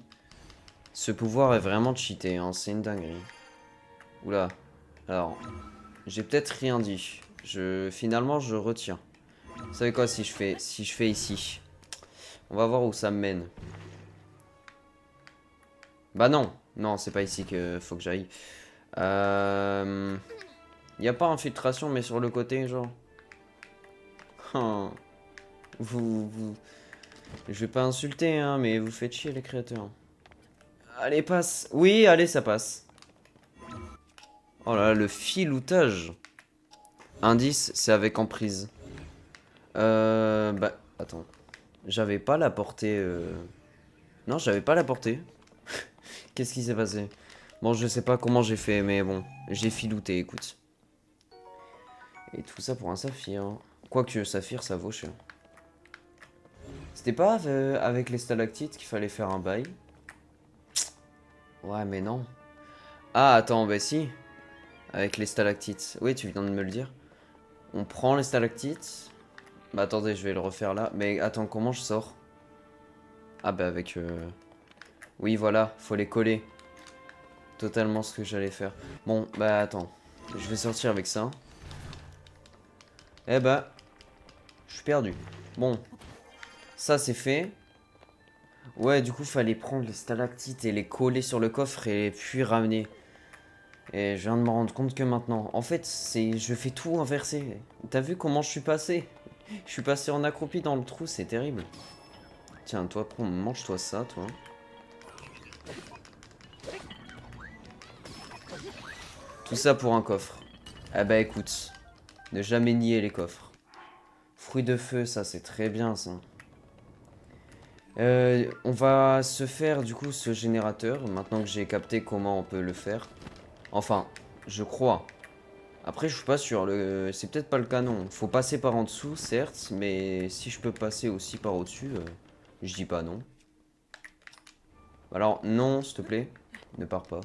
Ce pouvoir est vraiment cheaté, hein. C'est une dinguerie. Oula. Alors, j'ai peut-être rien dit. Finalement, je retiens. Vous savez quoi, si je fais ici? On va voir où ça me mène. Bah non, non, c'est pas ici que faut que j'aille. Y a pas infiltration, mais sur le côté, genre. Oh, vous... Je vais pas insulter, hein, mais vous faites chier les créateurs. Allez, passe. Oui, allez, ça passe. Oh là là, le filoutage. Indice, c'est avec emprise. Bah, attends. J'avais pas la portée. Non, j'avais pas la portée. Qu'est-ce qui s'est passé? Bon, je sais pas comment j'ai fait, mais bon, j'ai filouté, écoute. Et tout ça pour un saphir. Quoique, saphir, ça vaut cher. C'était pas avec les stalactites qu'il fallait faire un bail? Ouais, mais non. Ah, attends, bah si. Avec les stalactites. Oui, tu viens de me le dire. On prend les stalactites. Bah attendez, je vais le refaire là. Mais attends, comment je sors? Ah bah avec... Oui, voilà, faut les coller. Totalement ce que j'allais faire. Bon, bah attends. Je vais sortir avec ça. Eh bah, je suis perdu. Bon, ça c'est fait. Ouais, du coup, fallait prendre les stalactites et les coller sur le coffre et puis ramener. Et je viens de me rendre compte que maintenant, en fait, je fais tout inversé. T'as vu comment je suis passé? Je suis passé en accroupi dans le trou, c'est terrible. Tiens, toi, prends, mange-toi ça, toi. Tout ça pour un coffre. Ah bah écoute, ne jamais nier les coffres. Fruits de feu, ça c'est très bien ça. On va se faire du coup ce générateur, maintenant que j'ai capté comment on peut le faire. Enfin, je crois. Après, je suis pas sûr, c'est peut-être pas le canon. Faut passer par en dessous, certes, mais si je peux passer aussi par au-dessus, je dis pas non. Alors, non, s'il te plaît, ne pars pas.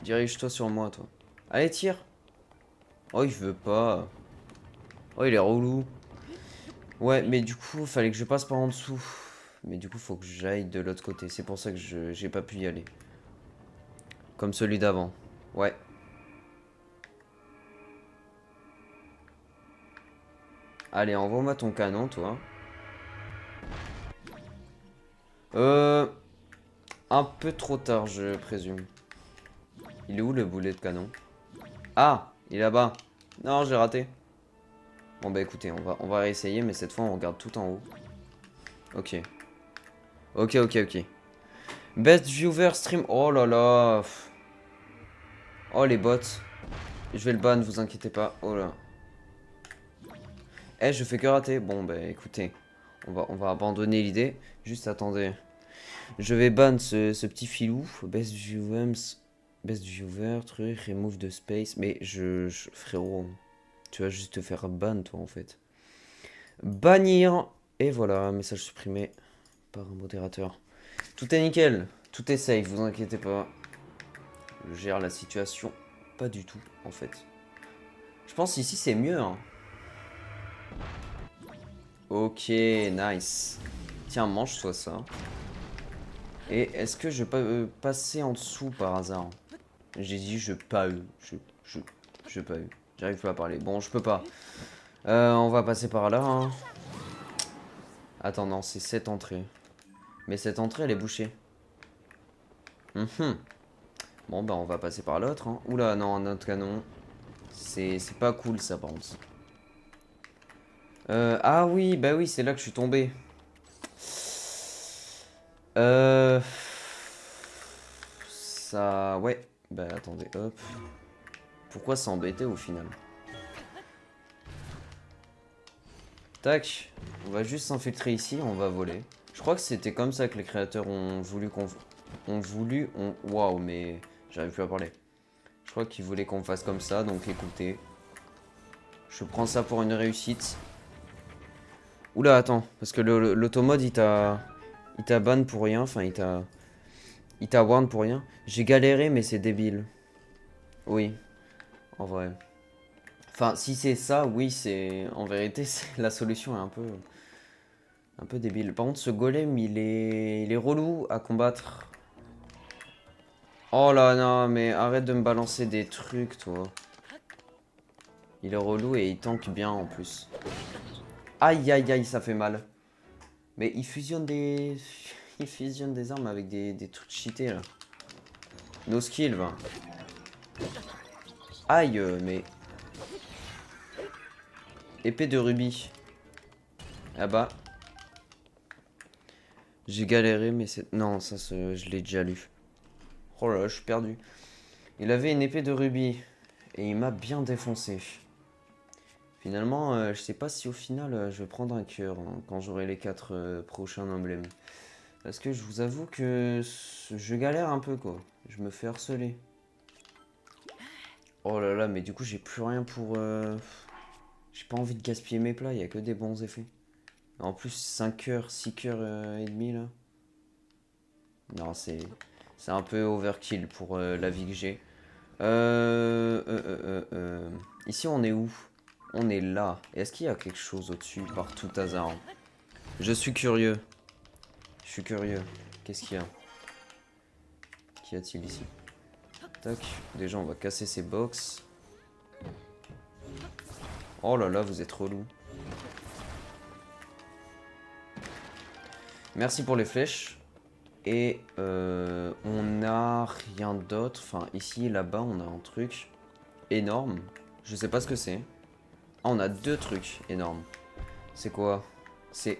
Dirige-toi sur moi, toi. Allez, tire. Oh, il veut pas. Oh, il est relou. Ouais, mais du coup, fallait que je passe par en dessous. Mais du coup, faut que j'aille de l'autre côté. C'est pour ça que j'ai pas pu y aller. Comme celui d'avant. Ouais. Allez, envoie-moi ton canon, toi. Euh... Un peu trop tard, je présume. Il est où le boulet de canon? Ah, il est là-bas. Non, j'ai raté. Bon bah écoutez, on va réessayer, mais cette fois on regarde tout en haut. Ok. Ok, ok, ok. Best viewer stream. Oh là là. Oh les bots. Je vais le ban, vous inquiétez pas. Oh là. Eh, je fais que rater. Bon bah écoutez. On va abandonner l'idée. Juste attendez. Je vais ban ce petit filou. Best viewers. Best viewer, truc, remove the space. Mais frérot, tu vas juste te faire ban toi en fait. Bannir. Et voilà, message supprimé par un modérateur. Tout est nickel, tout est safe, vous inquiétez pas. Je gère la situation pas du tout en fait. Je pense ici c'est mieux. Hein. Ok, nice. Tiens, mange-toi ça. Et est-ce que je peux passer en dessous par hasard? J'ai dit je pas eu. Je pas eu. J'arrive pas à parler. Bon, je peux pas. On va passer par là. Hein. Attends, non, c'est cette entrée. Mais cette entrée, elle est bouchée. Bon, bah, on va passer par l'autre. Hein. Oula, non, un autre canon. C'est pas cool, ça, par contre. Ah oui, bah oui, c'est là que je suis tombé. Ça... Ouais. Bah, attendez, hop. Pourquoi s'embêter au final? Tac. On va juste s'infiltrer ici, on va voler. Je crois que c'était comme ça que les créateurs ont voulu qu'on... Waouh, mais... J'arrive plus à parler. Je crois qu'ils voulaient qu'on fasse comme ça, donc écoutez. Je prends ça pour une réussite. Oula, attends, parce que l'automode, il t'a ban pour rien, enfin, il t'a warn pour rien. J'ai galéré, mais c'est débile. Oui, en vrai. Enfin, si c'est ça, oui, c'est... En vérité, la solution est un peu débile. Par contre, ce golem, il est relou à combattre. Oh là, non, mais arrête de me balancer des trucs, toi. Il est relou et il tank bien en plus. Aïe, aïe, aïe, ça fait mal. Mais il fusionne des... Il fusionne des armes avec des trucs cheatés, là. No skill, va. Aïe, mais... Épée de rubis. Ah bah. J'ai galéré, mais c'est... Non, ça, je l'ai déjà lu. Oh là là, je suis perdu. Il avait une épée de rubis. Et il m'a bien défoncé. Finalement, je sais pas si au final, je vais prendre un cœur hein, quand j'aurai les 4 prochains emblèmes. Parce que je vous avoue que je galère un peu, quoi. Je me fais harceler. Oh là là, mais du coup, j'ai plus rien pour... J'ai pas envie de gaspiller mes plats, il y a que des bons effets. En plus, 5 heures, 6 heures et demie, là. Non, c'est un peu overkill pour la vie que j'ai. Ici, on est où? On est là. Est-ce qu'il y a quelque chose au-dessus par tout hasard? Je suis curieux. Je suis curieux. Qu'est-ce qu'il y a? Qu'y a-t-il ici? Tac. Déjà, on va casser ces box. Oh là là, vous êtes relou. Merci pour les flèches. Et on n'a rien d'autre. Enfin, ici, là-bas, on a un truc énorme. Je sais pas ce que c'est. Ah, on a 2 trucs énormes. C'est quoi? C'est...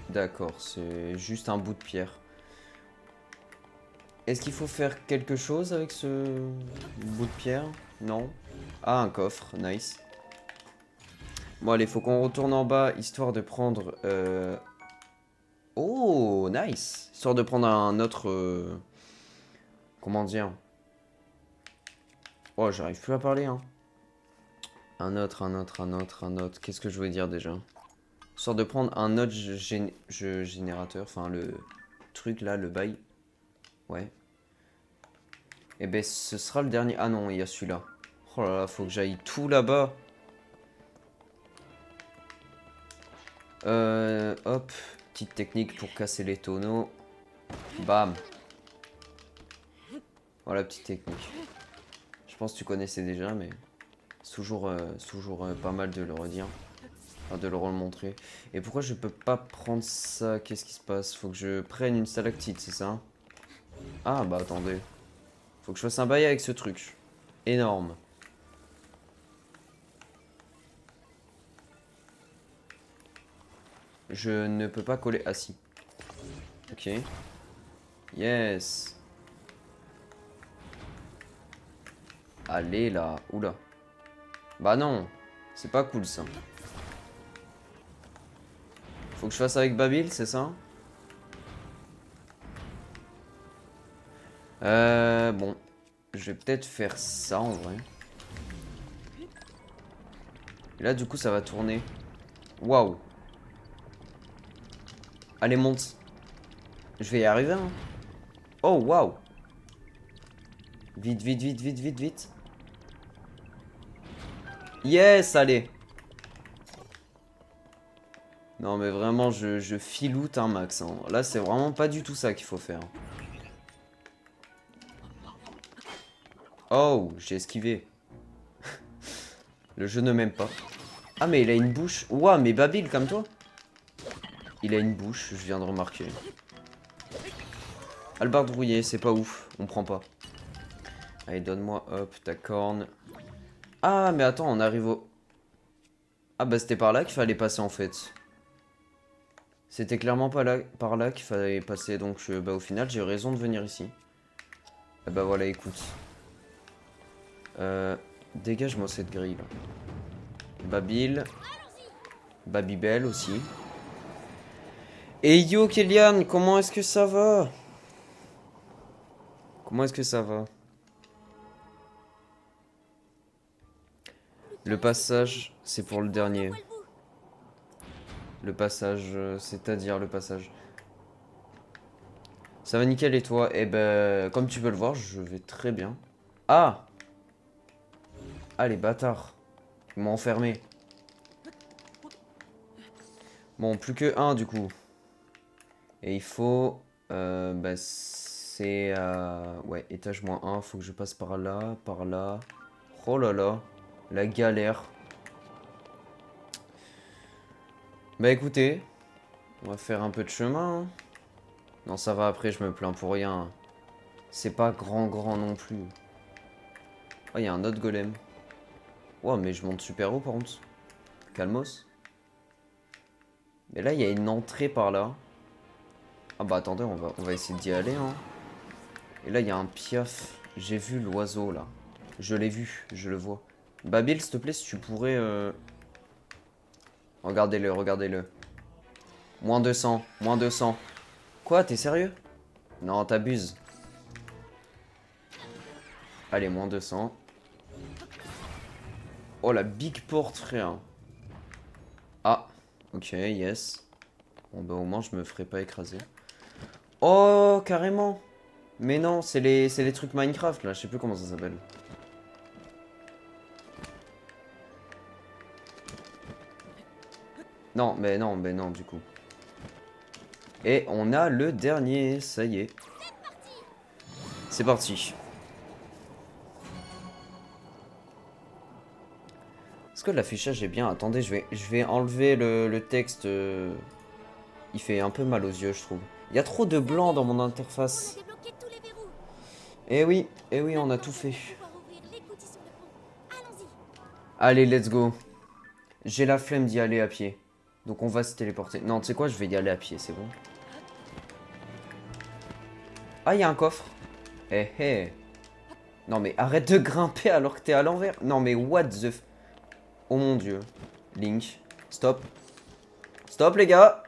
D'accord, c'est juste un bout de pierre. Est-ce qu'il faut faire quelque chose avec ce bout de pierre? Non. Ah, un coffre, nice. Bon, allez, faut qu'on retourne en bas, histoire de prendre... Oh, nice! Histoire de prendre un autre... Comment dire? Oh, j'arrive plus à parler, hein. Un autre. Qu'est-ce que je voulais dire déjà? Histoire de prendre un autre générateur, enfin le truc là, le bail. Ouais. Et ben ce sera le dernier. Ah non, il y a celui-là. Oh là là, faut que j'aille tout là-bas. Hop, petite technique pour casser les tonneaux. Bam. Voilà, petite technique. Je pense que tu connaissais déjà, mais c'est toujours, pas mal de le redire. Enfin, de le remontrer. Et pourquoi je peux pas prendre ça? Qu'est-ce qui se passe? Faut que je prenne une stalactite, c'est ça? Ah bah attendez. Faut que je fasse un bail avec ce truc. Énorme. Je ne peux pas coller. Ah si. Ok. Yes. Allez là. Oula. Bah non. C'est pas cool ça. Faut que je fasse avec Babil, c'est ça? Bon. Je vais peut-être faire ça en vrai. Et là du coup ça va tourner. Waouh. Allez monte. Je vais y arriver hein. Oh waouh. Vite, vite, vite, vite, vite, vite. Yes, allez. Non mais vraiment je filoute un max hein. Là c'est vraiment pas du tout ça qu'il faut faire. Oh, j'ai esquivé. Le jeu ne m'aime pas. Ah mais il a une bouche. Ouah mais Babil comme toi. Il a une bouche, je viens de remarquer. Albarde rouillée, c'est pas ouf, on prend pas. Allez donne-moi hop ta corne. Ah mais attends on arrive au... Ah bah c'était par là qu'il fallait passer en fait. C'était clairement pas là, par là qu'il fallait passer, donc bah au final j'ai eu raison de venir ici. Et bah voilà, écoute. Dégage-moi cette grille là. Babil. Babybel aussi. Et yo Kélian, comment est-ce que ça va? Comment est-ce que ça va? Le passage, c'est pour le dernier. Le passage, c'est-à-dire le passage. Ça va nickel et toi? Eh ben, comme tu peux le voir, je vais très bien. Ah! Ah les bâtards. Ils m'ont enfermé. Bon, plus que un du coup. Et il faut... bah, C'est... ouais, étage -1. Faut que je passe par là, par là. Oh là là. La galère. Bah écoutez. On va faire un peu de chemin. Hein. Non, ça va, après, je me plains pour rien. C'est pas grand non plus. Oh, il y a un autre golem. Wow, mais je monte super haut par contre. Calmos. Mais là, il y a une entrée par là. Ah bah attendez, on va essayer d'y aller. Hein. Et là, il y a un piaf. J'ai vu l'oiseau là. Je l'ai vu, je le vois. Babil, s'il te plaît, si tu pourrais... Regardez-le, regardez-le. Moins 200, moins 200. Quoi, t'es sérieux? Non, t'abuses. Allez, moins 200. Oh, la big porte, frère. Ah, ok, yes. Bon, bah au moins, je me ferai pas écraser. Oh, carrément. Mais non, c'est les trucs Minecraft, là. Je sais plus comment ça s'appelle. Non, mais non, du coup. Et on a le dernier, ça y est. C'est parti. Est-ce que l'affichage est bien? Attendez, je vais enlever le texte. Il fait un peu mal aux yeux, je trouve. Il y a trop de blanc dans mon interface. On a débloqué tous les verrous. Eh oui, on a tout fait. On va pouvoir ouvrir l'écoutille sur le pont. Allons-y. Allez, let's go. J'ai la flemme d'y aller à pied. Donc on va se téléporter. Non, tu sais quoi, je vais y aller à pied, c'est bon. Ah, il y a un coffre. Eh, eh. Non, mais arrête de grimper alors que t'es à l'envers. Non, mais what the... Oh mon dieu. Link. Stop. Stop, les gars.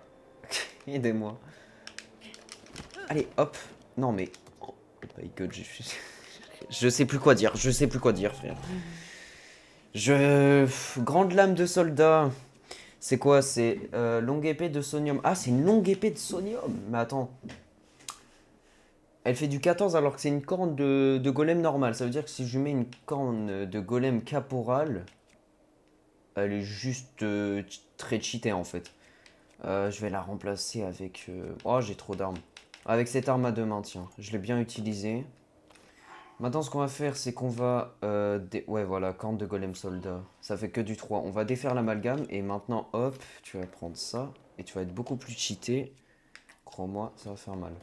Aidez-moi. Allez, hop. Non, mais... Oh my god, je sais plus quoi dire. Je sais plus quoi dire, frère. Grande lame de soldat. C'est quoi? C'est longue épée de sonium. Ah, c'est une longue épée de sonium. Mais attends. Elle fait du 14 alors que c'est une corne de golem normale. Ça veut dire que si je mets une corne de golem caporal, elle est juste très cheatée en fait. Je vais la remplacer avec... Oh, j'ai trop d'armes. Avec cette arme à deux mains, tiens. Je l'ai bien utilisée. Maintenant, ce qu'on va faire, c'est qu'on va... Ouais, voilà, corne de golem soldat. Ça fait que du 3. On va défaire l'amalgame. Et maintenant, hop, tu vas prendre ça. Et tu vas être beaucoup plus cheaté. Crois-moi, ça va faire mal.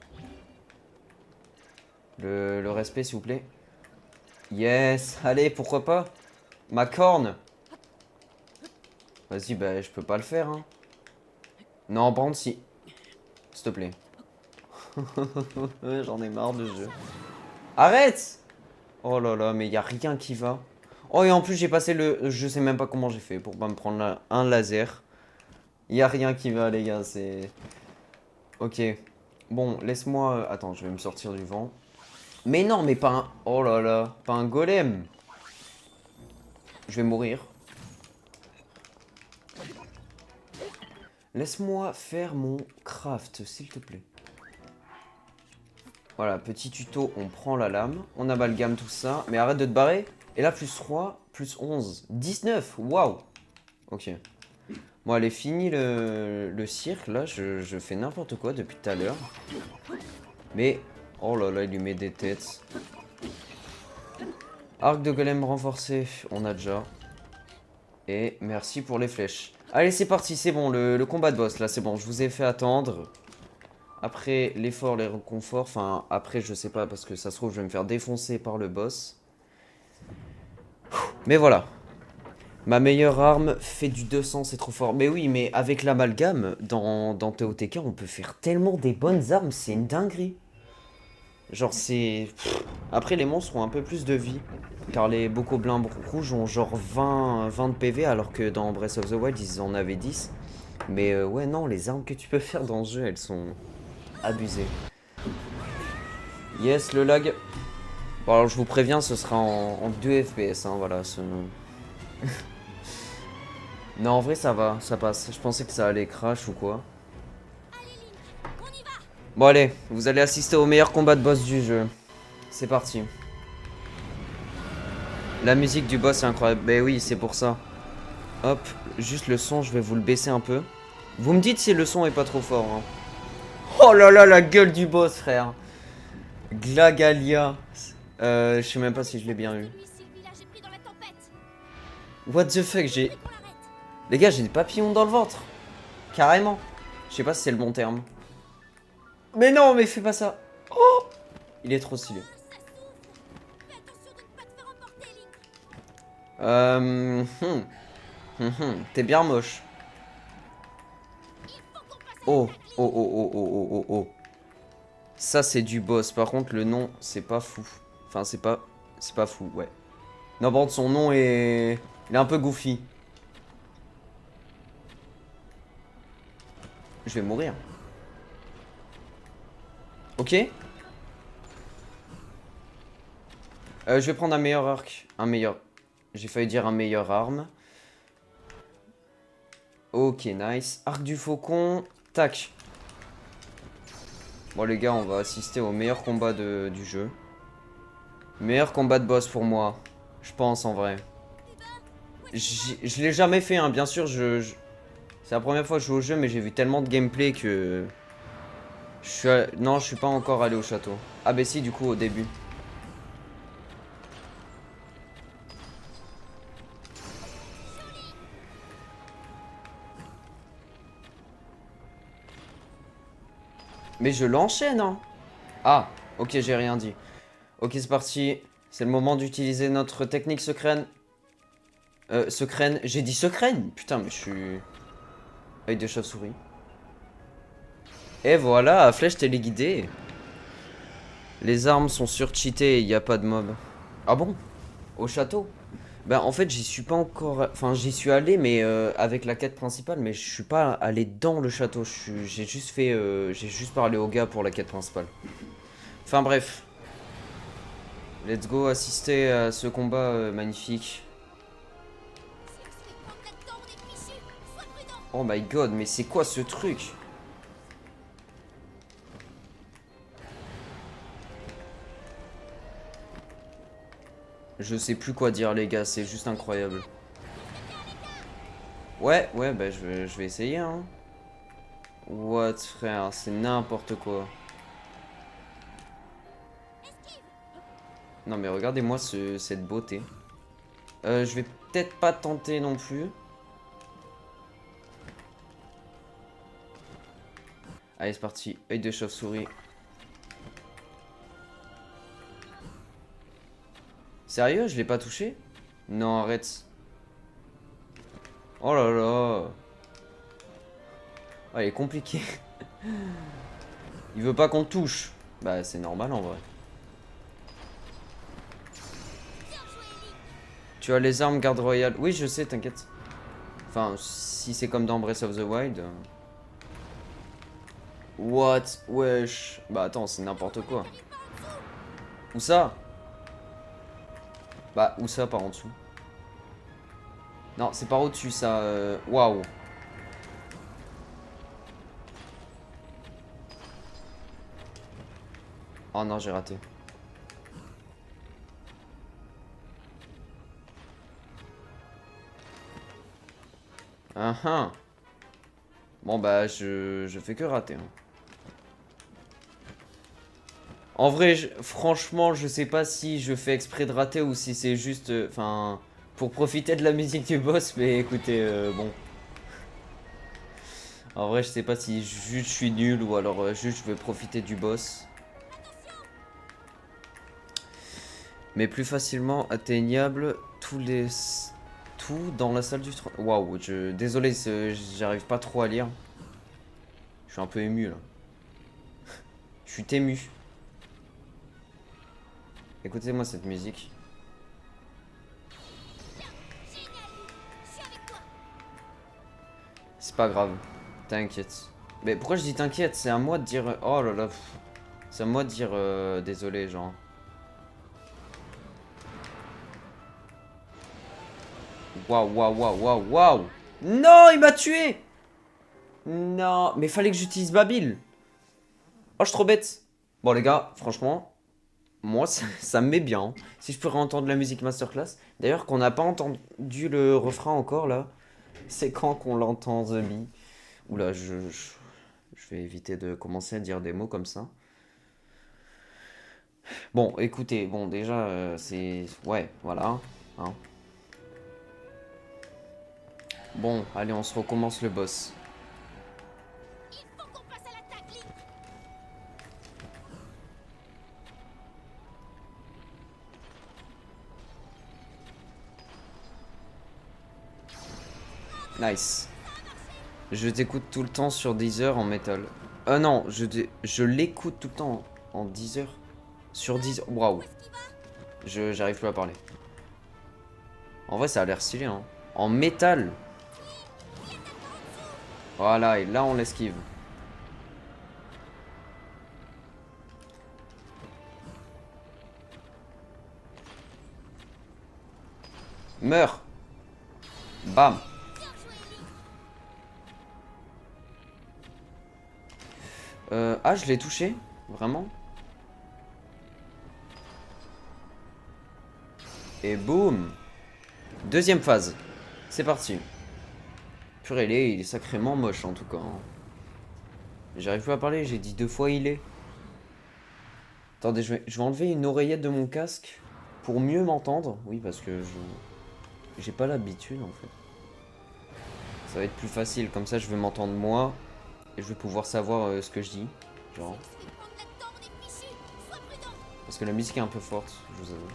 Le respect, s'il vous plaît. Yes. Allez, pourquoi pas. Ma corne. Vas-y, bah, je peux pas le faire, hein. Non, par contre, si. S'il te plaît. J'en ai marre de ce jeu. Arrête! Oh là là, mais il y a rien qui va. Oh, et en plus, j'ai passé le... Je sais même pas comment j'ai fait pour pas me prendre un laser. Il y a rien qui va, les gars, c'est... Ok. Bon, laisse-moi... Attends, je vais me sortir du vent. Mais non, mais pas un... Oh là là, pas un golem. Je vais mourir. Laisse-moi faire mon craft, s'il te plaît. Voilà, petit tuto, on prend la lame, on amalgame tout ça, mais arrête de te barrer. Et là, plus 3, plus 11, 19, waouh. Ok. Bon, allez, fini le cirque, là, je fais n'importe quoi depuis tout à l'heure. Mais, oh là là, il lui met des têtes. Arc de golem renforcé, on a déjà. Et merci pour les flèches. Allez, c'est parti, c'est bon, le combat de boss, là, c'est bon, je vous ai fait attendre. Après l'effort, les réconforts, enfin après je sais pas parce que ça se trouve je vais me faire défoncer par le boss. Mais voilà. Ma meilleure arme fait du 200, c'est trop fort. Mais oui, mais avec l'amalgame, dans TOTK, on peut faire tellement des bonnes armes, c'est une dinguerie. Genre c'est... Après les monstres ont un peu plus de vie. Car les bokoblins rouges ont genre 20 de PV alors que dans Breath of the Wild ils en avaient 10. Mais ouais non, les armes que tu peux faire dans ce jeu, elles sont... abusé. Yes, le lag. Bon, alors je vous préviens, ce sera en 2 FPS, hein, voilà. Non, en vrai, ça va, ça passe. Je pensais que ça allait crash ou quoi. Bon, allez, vous allez assister au meilleur combat de boss du jeu. C'est parti. La musique du boss est incroyable. Ben oui, c'est pour ça. Hop, juste le son, je vais vous le baisser un peu. Vous me dites si le son est pas trop fort, hein. Oh là là, la gueule du boss, frère. Glagalia. Je sais même pas si je l'ai bien eu. C'est lui si le village est pris dans la tempête. What the fuck, j'ai... Faudrait qu'on l'arrête. Les gars, j'ai des papillons dans le ventre. Carrément. Je sais pas si c'est le bon terme. Mais non, mais fais pas ça. Oh, il est trop stylé. Ça s'ouvre. Fais attention de ne pas te faire emporter, Link. T'es bien moche. Il faut qu'on passe à Oh, l'attaque, Link. oh, oh, oh, oh, oh, oh, oh. Ça, c'est du boss. Par contre, le nom, c'est pas fou. Enfin, c'est pas fou, ouais. Non, par contre, son nom est... Il est un peu goofy. Je vais mourir. Ok. Je vais prendre un meilleur arc. Un meilleur... J'ai failli dire un meilleur arme. Ok, nice. Arc du faucon. Tac. Bon, les gars, on va assister au meilleur combat du jeu. Meilleur combat de boss pour moi. Je pense, en vrai. Je l'ai jamais fait, hein. Bien sûr, c'est la première fois que je joue au jeu, mais j'ai vu tellement de gameplay que... Non, je suis pas encore allé au château. Ah bah si, du coup, au début. Mais je l'enchaîne, hein. Ah, ok, j'ai rien dit. Ok, c'est parti. C'est le moment d'utiliser notre technique secrète. Secrène. J'ai dit secrène. Putain, mais je suis... Œil de chauve-souris. Et voilà, flèche téléguidée. Les armes sont surcheatées et il n'y a pas de mob. Ah bon? Au château? Ben en fait j'y suis pas encore... Enfin j'y suis allé mais avec la quête principale, mais je suis pas allé dans le château. J'ai juste fait... J'ai juste parlé au gars pour la quête principale. Enfin bref. Let's go assister à ce combat magnifique. Si on se fait prendre là-dedans, on est fichu. Sois prudent. Oh my god, mais c'est quoi ce truc? Je sais plus quoi dire les gars, c'est juste incroyable. Ouais, bah je vais essayer hein. What frère, c'est n'importe quoi. Non mais regardez-moi cette beauté. Je vais peut-être pas tenter non plus. Allez c'est parti, œil de chauve-souris. Sérieux, je l'ai pas touché? Non, arrête. Oh là là. Ah, il est compliqué. Il veut pas qu'on touche. Bah, c'est normal en vrai. Tu as les armes garde royale. Oui, je sais, t'inquiète. Enfin, si c'est comme dans Breath of the Wild. What? Wesh. Bah, attends, c'est n'importe quoi. Où ça? Bah, où ça par en dessous? Non, c'est par au-dessus ça. Waouh. Oh non, j'ai raté. Bon bah je fais que rater. Hein. En vrai, franchement, je sais pas si je fais exprès de rater ou si c'est juste... Enfin, pour profiter de la musique du boss, mais écoutez, bon. En vrai, je sais pas si juste je suis nul ou alors juste je veux profiter du boss. Mais plus facilement atteignable tout dans la salle du trône. Waouh, désolé, j'arrive pas trop à lire. Je suis un peu ému là. Je suis ému. Écoutez-moi cette musique. C'est pas grave, t'inquiète. Mais pourquoi je dis t'inquiète? C'est à moi de dire... Oh là là. C'est à moi de dire désolé, genre. Waouh, waouh, waouh, waouh, waouh. Non, il m'a tué. Non, mais fallait que j'utilise Babil. Oh, je suis trop bête. Bon, les gars, franchement, moi, ça me met bien. Hein. Si je pourrais entendre la musique masterclass. D'ailleurs, qu'on n'a pas entendu le refrain encore, là. C'est quand qu'on l'entend, Zombie. Oula, je vais éviter de commencer à dire des mots comme ça. Bon, écoutez, bon, déjà, c'est... Ouais, voilà. Hein. Bon, allez, on se recommence le boss. Il faut qu'on passe à l'attaque, Link. Nice. Je t'écoute tout le temps sur Deezer en métal. Ah non, je l'écoute tout le temps en Deezer. Sur Deezer. Waouh. Où est-ce qu'il va? J'arrive plus à parler. En vrai, ça a l'air stylé, hein. En métal. Voilà, et là, on l'esquive. Meurs. Bam. Bien joué, Link. Ah, je l'ai touché? Vraiment? Et boum. Deuxième phase. C'est parti. Purée, il est sacrément moche en tout cas. Hein. J'arrive plus à parler, j'ai dit 2 fois il est. Attendez, je vais enlever une oreillette de mon casque pour mieux m'entendre. Oui, parce que j'ai pas l'habitude en fait. Ça va être plus facile, comme ça je vais m'entendre moi et je vais pouvoir savoir ce que je dis. Genre. On se fait prendre là-dedans, on est fichu. Sois prudent. Parce que la musique est un peu forte, je vous avoue.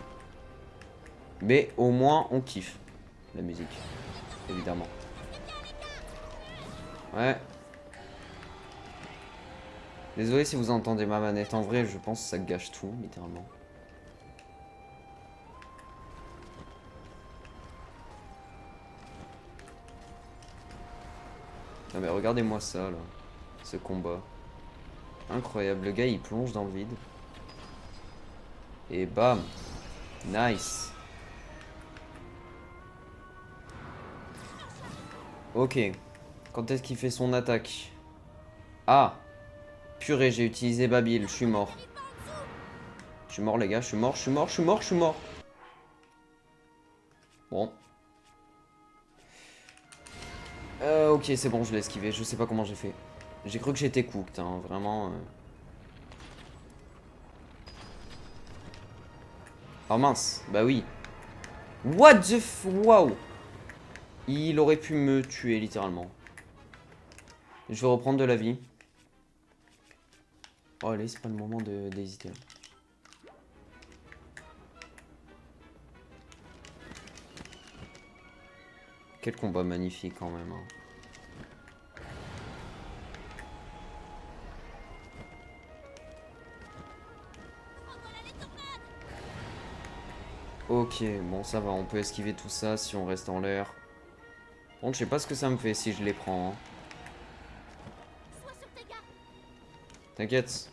Mais au moins on kiffe la musique, évidemment. Ouais. Désolé si vous entendez ma manette, en vrai je pense que ça gâche tout, littéralement. Non mais regardez-moi ça là, ce combat. Incroyable, le gars il plonge dans le vide. Et bam. Nice. Ok. Quand est-ce qu'il fait son attaque? Ah. Purée, j'ai utilisé Babil, je suis mort. Je suis mort les gars, je suis mort, je suis mort, je suis mort, je suis mort. Bon. Ok, c'est bon, je l'ai esquivé, je sais pas comment j'ai fait. J'ai cru que j'étais cooked, hein, vraiment. Oh mince, bah oui. What the f... Wow. Il aurait pu me tuer, littéralement. Je vais reprendre de la vie. Oh allez, c'est pas le moment d'hésiter. Quel combat magnifique quand même. Hein. Ok, bon ça va, on peut esquiver tout ça si on reste en l'air. Bon, je sais pas ce que ça me fait si je les prends. Hein. Sois sur tes gardes. T'inquiète.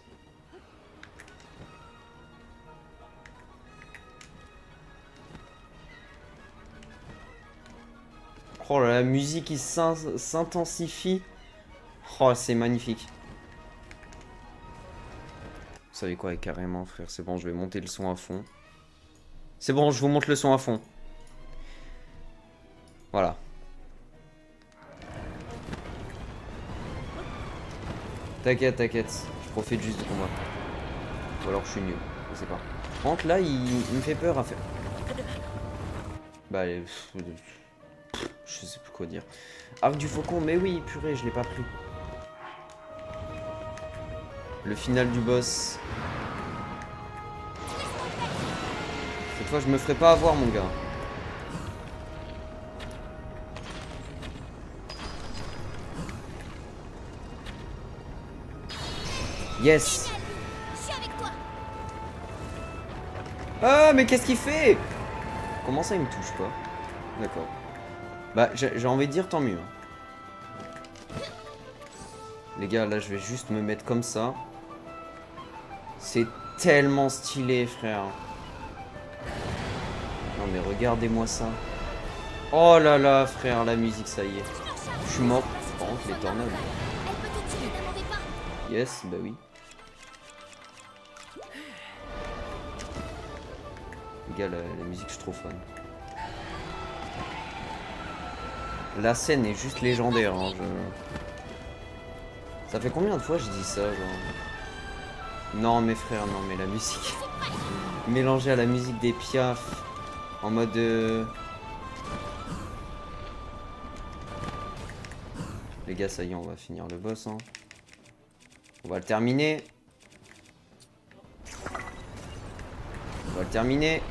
Oh là, la musique qui s'intensifie. Oh, c'est magnifique. Vous savez quoi, carrément, frère, c'est bon, je vais monter le son à fond. C'est bon, je vous monte le son à fond. Voilà. T'inquiète, t'inquiète. Je profite juste du combat. Ou alors je suis nul, je sais pas. Par contre, là, il me fait peur à faire. Bah, allez, je sais plus quoi dire. Arc du faucon, mais oui, purée, je l'ai pas pris. Le final du boss. Cette fois, je me ferai pas avoir, mon gars. Yes. Je suis avec toi. Ah, mais qu'est-ce qu'il fait? Comment ça, il me touche pas? D'accord. Bah, j'ai envie de dire tant mieux. Les gars, là, je vais juste me mettre comme ça. C'est tellement stylé, frère. Non, mais regardez-moi ça. Oh là là, frère, la musique, ça y est. Je suis mort. Par contre, les tornades. Elle peut te tuer, n'abandonnez pas. Yes, bah oui. Les gars, la musique, je suis trop fan. La scène est juste légendaire. Hein, Ça fait combien de fois je dis ça, genre? Non, mes frères, non, mais la musique. Mélangée à la musique des Piaf. En mode. Les gars, ça y est, on va finir le boss. Hein. On va le terminer. On va le terminer.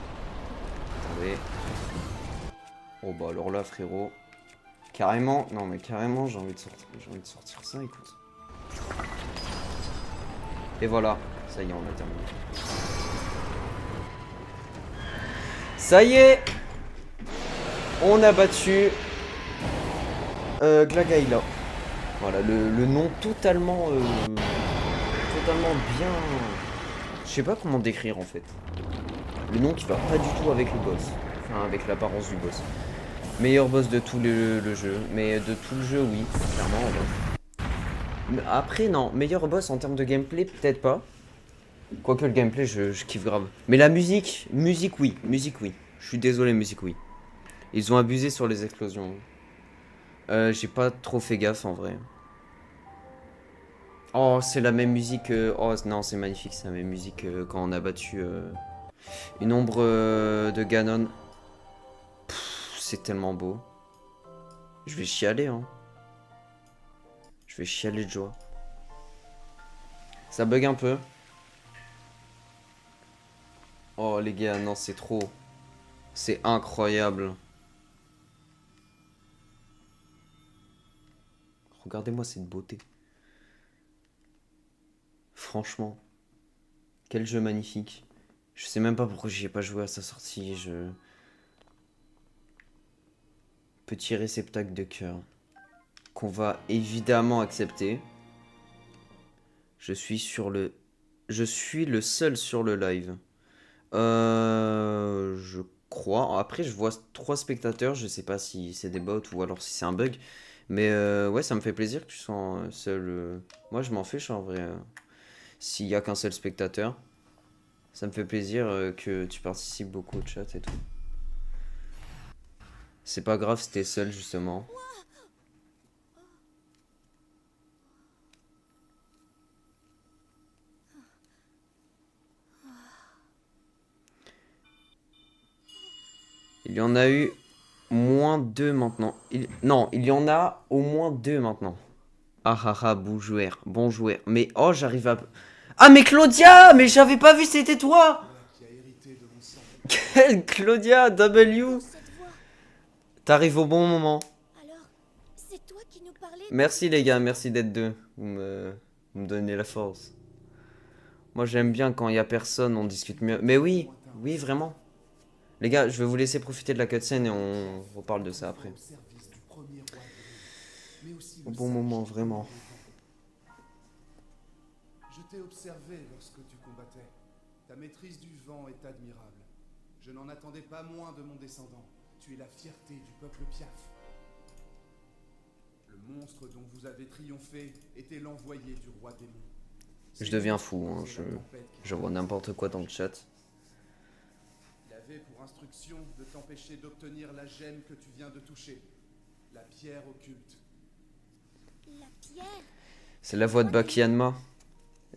Attendez. Oh bah alors là, frérot. Carrément. Non, mais carrément, j'ai envie de sortir ça, écoute. Et voilà. Ça y est, on a terminé. Ça y est. On a battu Glagaila. Voilà, le nom totalement bien. Je sais pas comment décrire en fait. Le nom qui va pas du tout avec le boss. Enfin, avec l'apparence du boss. Meilleur boss de tout le jeu. Mais de tout le jeu, oui, clairement. Mais après, non. Meilleur boss en termes de gameplay, peut-être pas. Quoique le gameplay, je kiffe grave. Mais la musique, oui. Musique, oui. Je suis désolé, musique, oui. Ils ont abusé sur les explosions. J'ai pas trop fait gaffe en vrai. Oh, c'est la même musique. Oh non, c'est magnifique, c'est la même musique quand on a battu une ombre de Ganon. C'est tellement beau. Je vais chialer, hein. Je vais chialer de joie. Ça bug un peu. Oh les gars, non, c'est trop. C'est incroyable. Regardez-moi cette beauté. Franchement. Quel jeu magnifique. Je sais même pas pourquoi j'y ai pas joué à sa sortie. Petit réceptacle de cœur. Qu'on va évidemment accepter. Je suis le seul sur le live. Je crois. Après, je vois 3 spectateurs. Je sais pas si c'est des bots ou alors si c'est un bug. Mais ouais, ça me fait plaisir que tu sois seul. Moi, je m'en fiche en vrai. S'il y a qu'un seul spectateur. Ça me fait plaisir que tu participes beaucoup au chat et tout. C'est pas grave si t'es seul, justement. Il y en a eu moins 2 maintenant. Non, il y en a au moins 2 maintenant. Ah ah ah, bon joueur, bon joueur. Mais oh, j'arrive à... Ah mais Claudia! Mais j'avais pas vu c'était toi! Qui a hérité de mon sang. Quelle Claudia W! Cette voix. T'arrives au bon moment. Alors, c'est toi qui nous parlais. Merci les gars, merci d'être deux. Vous me donnez la force. Moi j'aime bien quand il y a personne, on discute mieux. Mais oui, oui vraiment. Les gars, je vais vous laisser profiter de la cutscene et on reparle de ça après. Au service du premier roi de mais aussi Au le bon sage moment, qui vraiment. Je t'ai observé lorsque tu combattais. Ta maîtrise du vent est admirable. Je n'en attendais pas moins de mon descendant. Tu es la fierté du peuple Piaf. Le monstre dont vous avez triomphé était l'envoyé du roi démon. Je deviens fou, hein, je vois n'importe quoi dans le chat. Il avait pour instruction de t'empêcher d'obtenir la gemme que tu viens de toucher. La pierre occulte. La pierre. C'est la voix de Baki Hanma.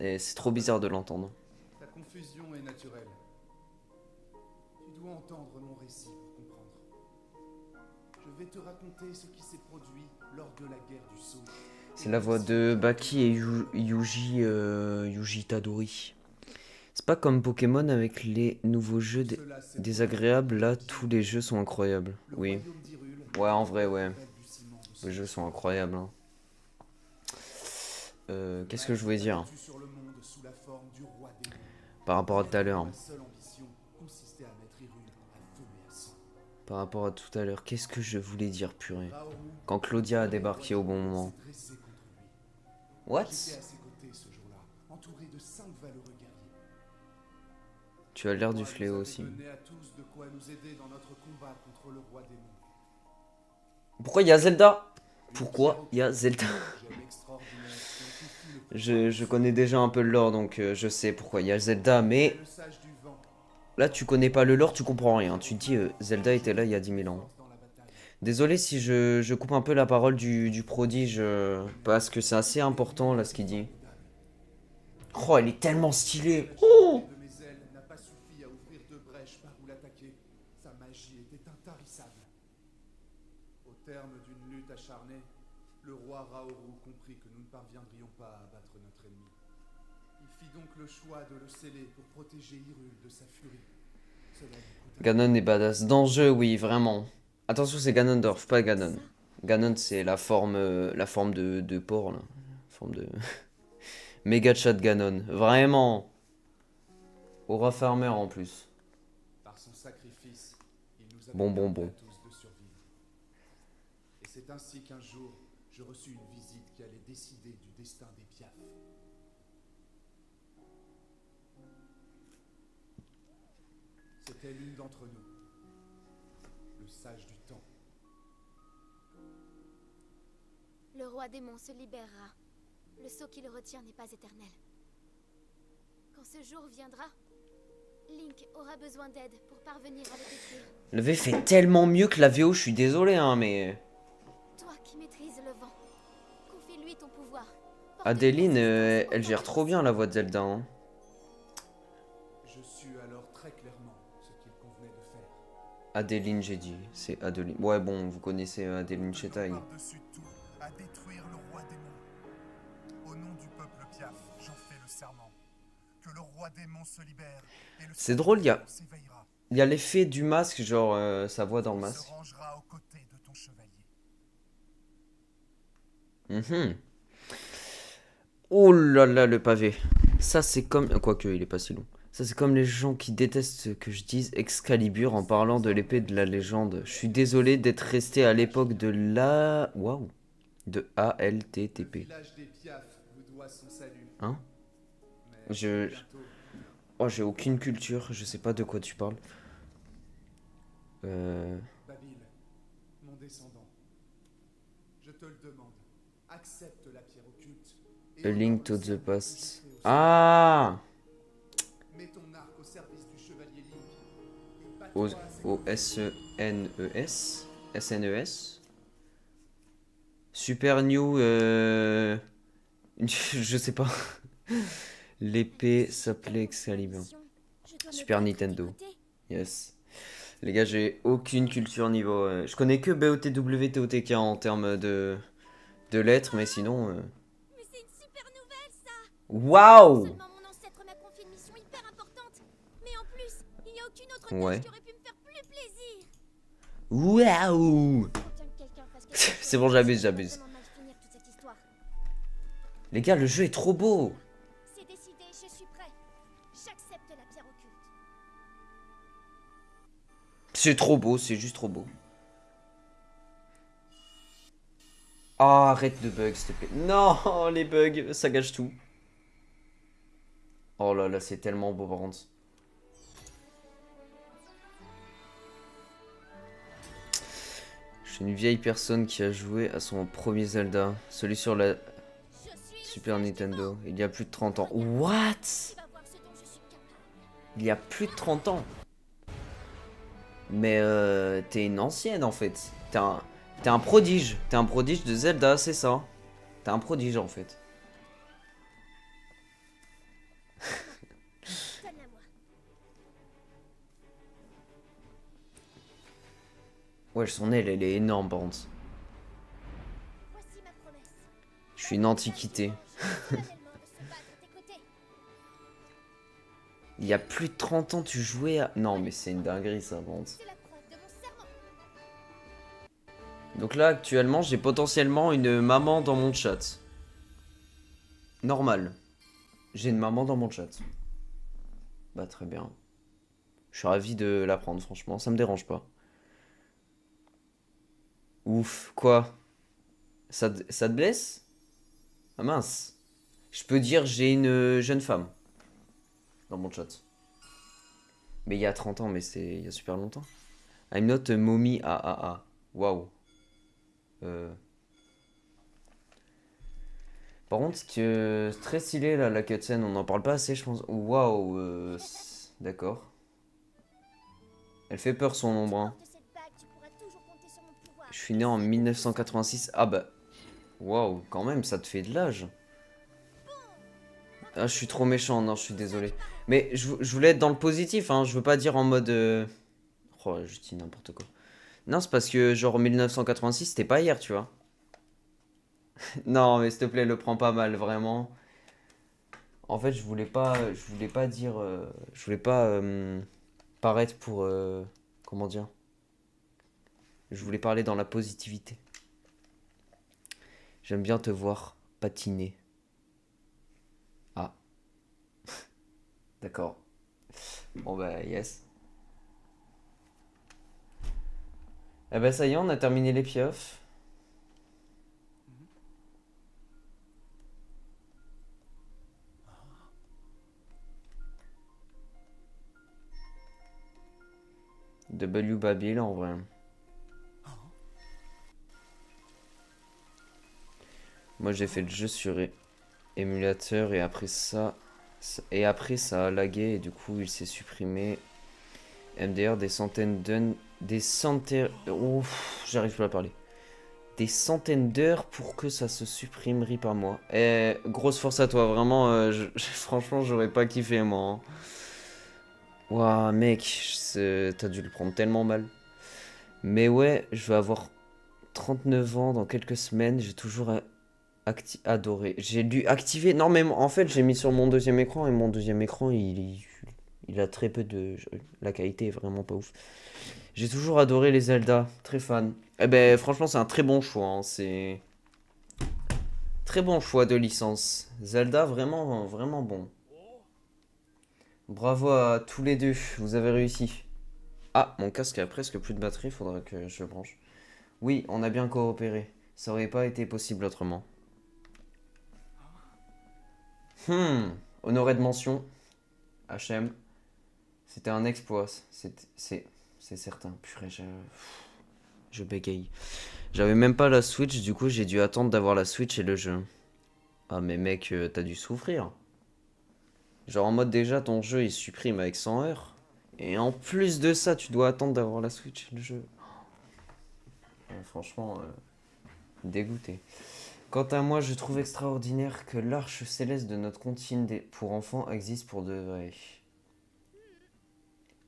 Et c'est trop bizarre de l'entendre. Ta confusion est naturelle. Tu dois entendre mon récit pour comprendre. Je vais te raconter ce qui s'est produit lors de la guerre du Sceau. C'est la voix de Baki et Yuji Tadori. C'est pas comme Pokémon avec les nouveaux jeux désagréables. Là, tous les jeux sont incroyables. Oui. Ouais, en vrai, ouais. Les jeux sont incroyables. Hein. Qu'est-ce que je voulais dire par rapport à tout à l'heure? Par rapport à tout à l'heure, qu'est-ce que je voulais dire, purée? Quand Claudia a débarqué au bon moment. What? Tu as l'air du fléau aussi. Pourquoi il y a Zelda? Pourquoi il y a Zelda? Je connais déjà un peu le lore, donc je sais pourquoi il y a Zelda, mais... Là, tu connais pas le lore, tu comprends rien. Tu te dis, Zelda était là il y a 10 000 ans. Désolé si je coupe un peu la parole du prodige, parce que c'est assez important, là, ce qu'il dit. Oh, elle est tellement stylée. La Oh! de mes ailes n'a pas suffi à ouvrir deux brèches par où l'attaquer. Sa magie était intarissable. Au terme d'une lutte acharnée, le roi Raoru comprit que nous ne parviendrions pas à abattre notre ennemi. Il fit donc le choix de le sceller pour protéger Hyrule de sa furie. Cela lui coûta... Ganon est badass. Dans le jeu, oui, vraiment. Attention, c'est Ganondorf, pas Ganon. Ganon, c'est la forme de porc, là. Forme de... Méga chat Ganon. Vraiment. Aura Farmer en plus. Par son sacrifice, il nous a Bon. permis à tous de survivre. Et c'est ainsi qu'un jour, je reçus une visite qui allait décider du destin des Piaf. C'était l'une d'entre nous, le sage du temps. Le roi démon se libérera. Le sceau qui le retient n'est pas éternel. Quand ce jour viendra, Link aura besoin d'aide pour parvenir à le détruire. Le V fait tellement mieux que la VO, je suis désolé, hein, mais... Toi qui maîtrises le vent, confie-lui ton pouvoir. Adeline, elle gère trop bien la voix de Zelda, hein. Je sus alors très clairement ce qu'il convenait de faire. Adeline, j'ai dit. C'est Adeline. Ouais, bon, vous connaissez Adeline Chetaille. Par-dessus tout, à détruire le roi démon. Au nom du peuple Piaf, j'en fais le serment. Que le roi démon se libère et le C'est drôle, s'éveillera. il y a l'effet du masque, genre sa voix dans le Il masque. se rangera aux côtés de ton chevalier. Mhm. Oh là là, le pavé. Ça, c'est comme... Quoique, il est pas si long. Ça, c'est comme les gens qui détestent que je dise Excalibur en parlant de l'épée de la légende. Je suis désolé d'être resté à l'époque de la... Waouh. De Le ALTTP. village des Piaf vous doit son salut. Hein? Mais Je- bientôt, Oh, j'ai aucune culture, je sais pas de quoi tu parles. Babil, mon descendant, je te le demande, accepte la pierre occulte. Et A honore Link le to the serment Past. que j'ai fait au Ah! Mets ton arc au service du chevalier Link. Il battra O, à ses O côtés. S E N E S S N E S. Super New je sais pas. L'épée s'appelait Excalibur. Super Nintendo. Yes. Les gars, j'ai aucune culture niveau. Je connais que BOTW, TOTK en termes de lettres, mais sinon. Mais c'est une super nouvelle, ça. Waouh! Seulement mon ancêtre m'a confié une mission hyper importante. Mais en plus, il n'y a aucune autre Ouais. tâche qui aurait pu me faire plus plaisir. Waouh! Autant que quelqu'un fasse quelque chose C'est bon, j'abuse. pour vraiment mal finir toute cette histoire. Les gars, le jeu est trop beau. C'est décidé, je suis prêt. J'accepte la pierre occulte. C'est trop beau, c'est juste trop beau. Ah, arrête de bug, s'il te plaît. Non, les bugs, ça gâche tout. Oh là là, c'est tellement beau par contre. Je suis une vieille personne qui a joué à son premier Zelda, celui sur la Je suis le Super sage du Nintendo, vent. il y a plus de 30 ans. What? Tu vas voir ce dont je suis capable. Il y a plus de 30 ans. Mais t'es une ancienne en fait. T'es un prodige. T'es un prodige de Zelda, c'est ça. T'es un prodige en fait. Donne-la moi. Ouais, son aile, elle est énorme par contre. Voici ma promesse. Je suis une antiquité. Solennellement de se battre à tes côtés. Il y a plus de 30 ans, tu jouais à... Non, mais c'est une dinguerie ça, par contre. C'est la preuve de mon serment. Donc là, actuellement, j'ai potentiellement une maman dans mon chat. Normal. J'ai une maman dans mon chat. Bah, très bien. Je suis ravi de l'apprendre, franchement. Ça me dérange pas. Ouf, quoi? Ça te blesse? Ah mince. Je peux dire j'ai une jeune femme dans mon chat. Mais il y a 30 ans, mais c'est il y a super longtemps. I'm not a mommy AAA. Waouh. Par contre, c'est très stylé là, la cutscene, on n'en parle pas assez, je pense. Waouh, d'accord. Elle fait peur son ombre, hein. Porte cette bague, tu pourras toujours compter sur mon pouvoir. Je suis né en 1986. Ah bah, waouh, quand même, ça te fait de l'âge. Quand Ah, je suis trop méchant, non, je suis désolé. Mais je voulais être dans le positif, hein. Je veux pas dire en mode... Oh, je dis n'importe quoi. Non, c'est parce que genre 1986, c'était pas hier, tu vois. Non, mais s'il te plaît, le prends pas mal, vraiment. En fait, je voulais pas dire, je voulais pas paraître pour, comment dire, je voulais parler dans la positivité. J'aime bien te voir patiner. Ah, d'accord. Bon bah yes. Eh ben ça y est, on a terminé les pioffs. W Babil en vrai. Moi j'ai fait le jeu sur émulateur et après ça a lagué et du coup il s'est supprimé. MDR des centaines ouf, j'arrive pas à parler. Des centaines d'heures pour que ça se supprime rip par mois. Et grosse force à toi, vraiment franchement j'aurais pas kiffé moi. Hein. Ouah mec, t'as dû le prendre tellement mal. Mais ouais, je vais avoir 39 ans dans quelques semaines, j'ai toujours adoré. J'ai dû activer. Non, mais en fait, j'ai mis sur mon deuxième écran et mon deuxième écran, il a très peu de. La qualité est vraiment pas ouf. J'ai toujours adoré les Zelda, très fan. Eh ben, franchement, c'est un très bon choix. Hein. C'est très bon choix de licence. Zelda, vraiment, vraiment bon. Bravo à tous les deux, vous avez réussi. Ah, mon casque a presque plus de batterie, faudra que je le branche. Oui, on a bien coopéré. Ça aurait pas été possible autrement. Honoré de mention. HM. C'était un exploit. C'est certain. Purée, je bégaye. J'avais même pas la Switch, du coup j'ai dû attendre d'avoir la Switch et le jeu. Ah mais mec, t'as dû souffrir. Genre en mode déjà ton jeu il supprime avec 100 heures. Et en plus de ça, tu dois attendre d'avoir la Switch et le jeu. Franchement, dégoûté. Quant à moi, je trouve extraordinaire que l'arche céleste de notre comptine pour enfants existe pour de vrai.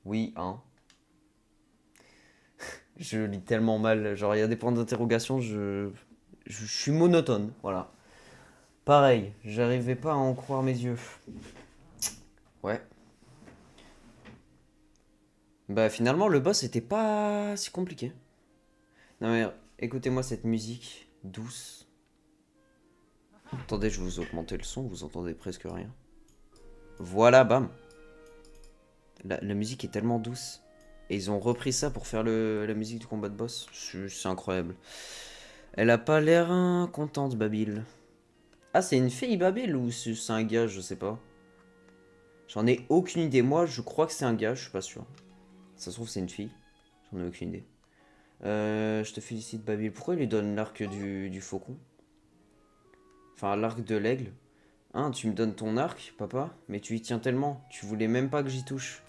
Oui, hein. Je lis tellement mal. Genre, il y a des points d'interrogation, je suis monotone. Voilà. Pareil, j'arrivais pas à en croire mes yeux. Ouais. Bah, finalement, le boss était pas si compliqué. Non, mais écoutez-moi cette musique douce. Attendez, je vais vous augmenter le son, vous entendez presque rien. Voilà, bam. La musique est tellement douce. Et ils ont repris ça pour faire la musique du combat de boss. C'est incroyable. Elle a pas l'air contente, Babil. Ah, c'est une fille, Babil, ou c'est un gars, je sais pas. J'en ai aucune idée. Moi, je crois que c'est un gars, je suis pas sûr. Ça se trouve, c'est une fille. J'en ai aucune idée. Je te félicite, Babil. Pourquoi il lui donne l'arc du faucon? Enfin, l'arc de l'aigle. Hein, tu me donnes ton arc, papa? Mais tu y tiens tellement. Tu voulais même pas que j'y touche.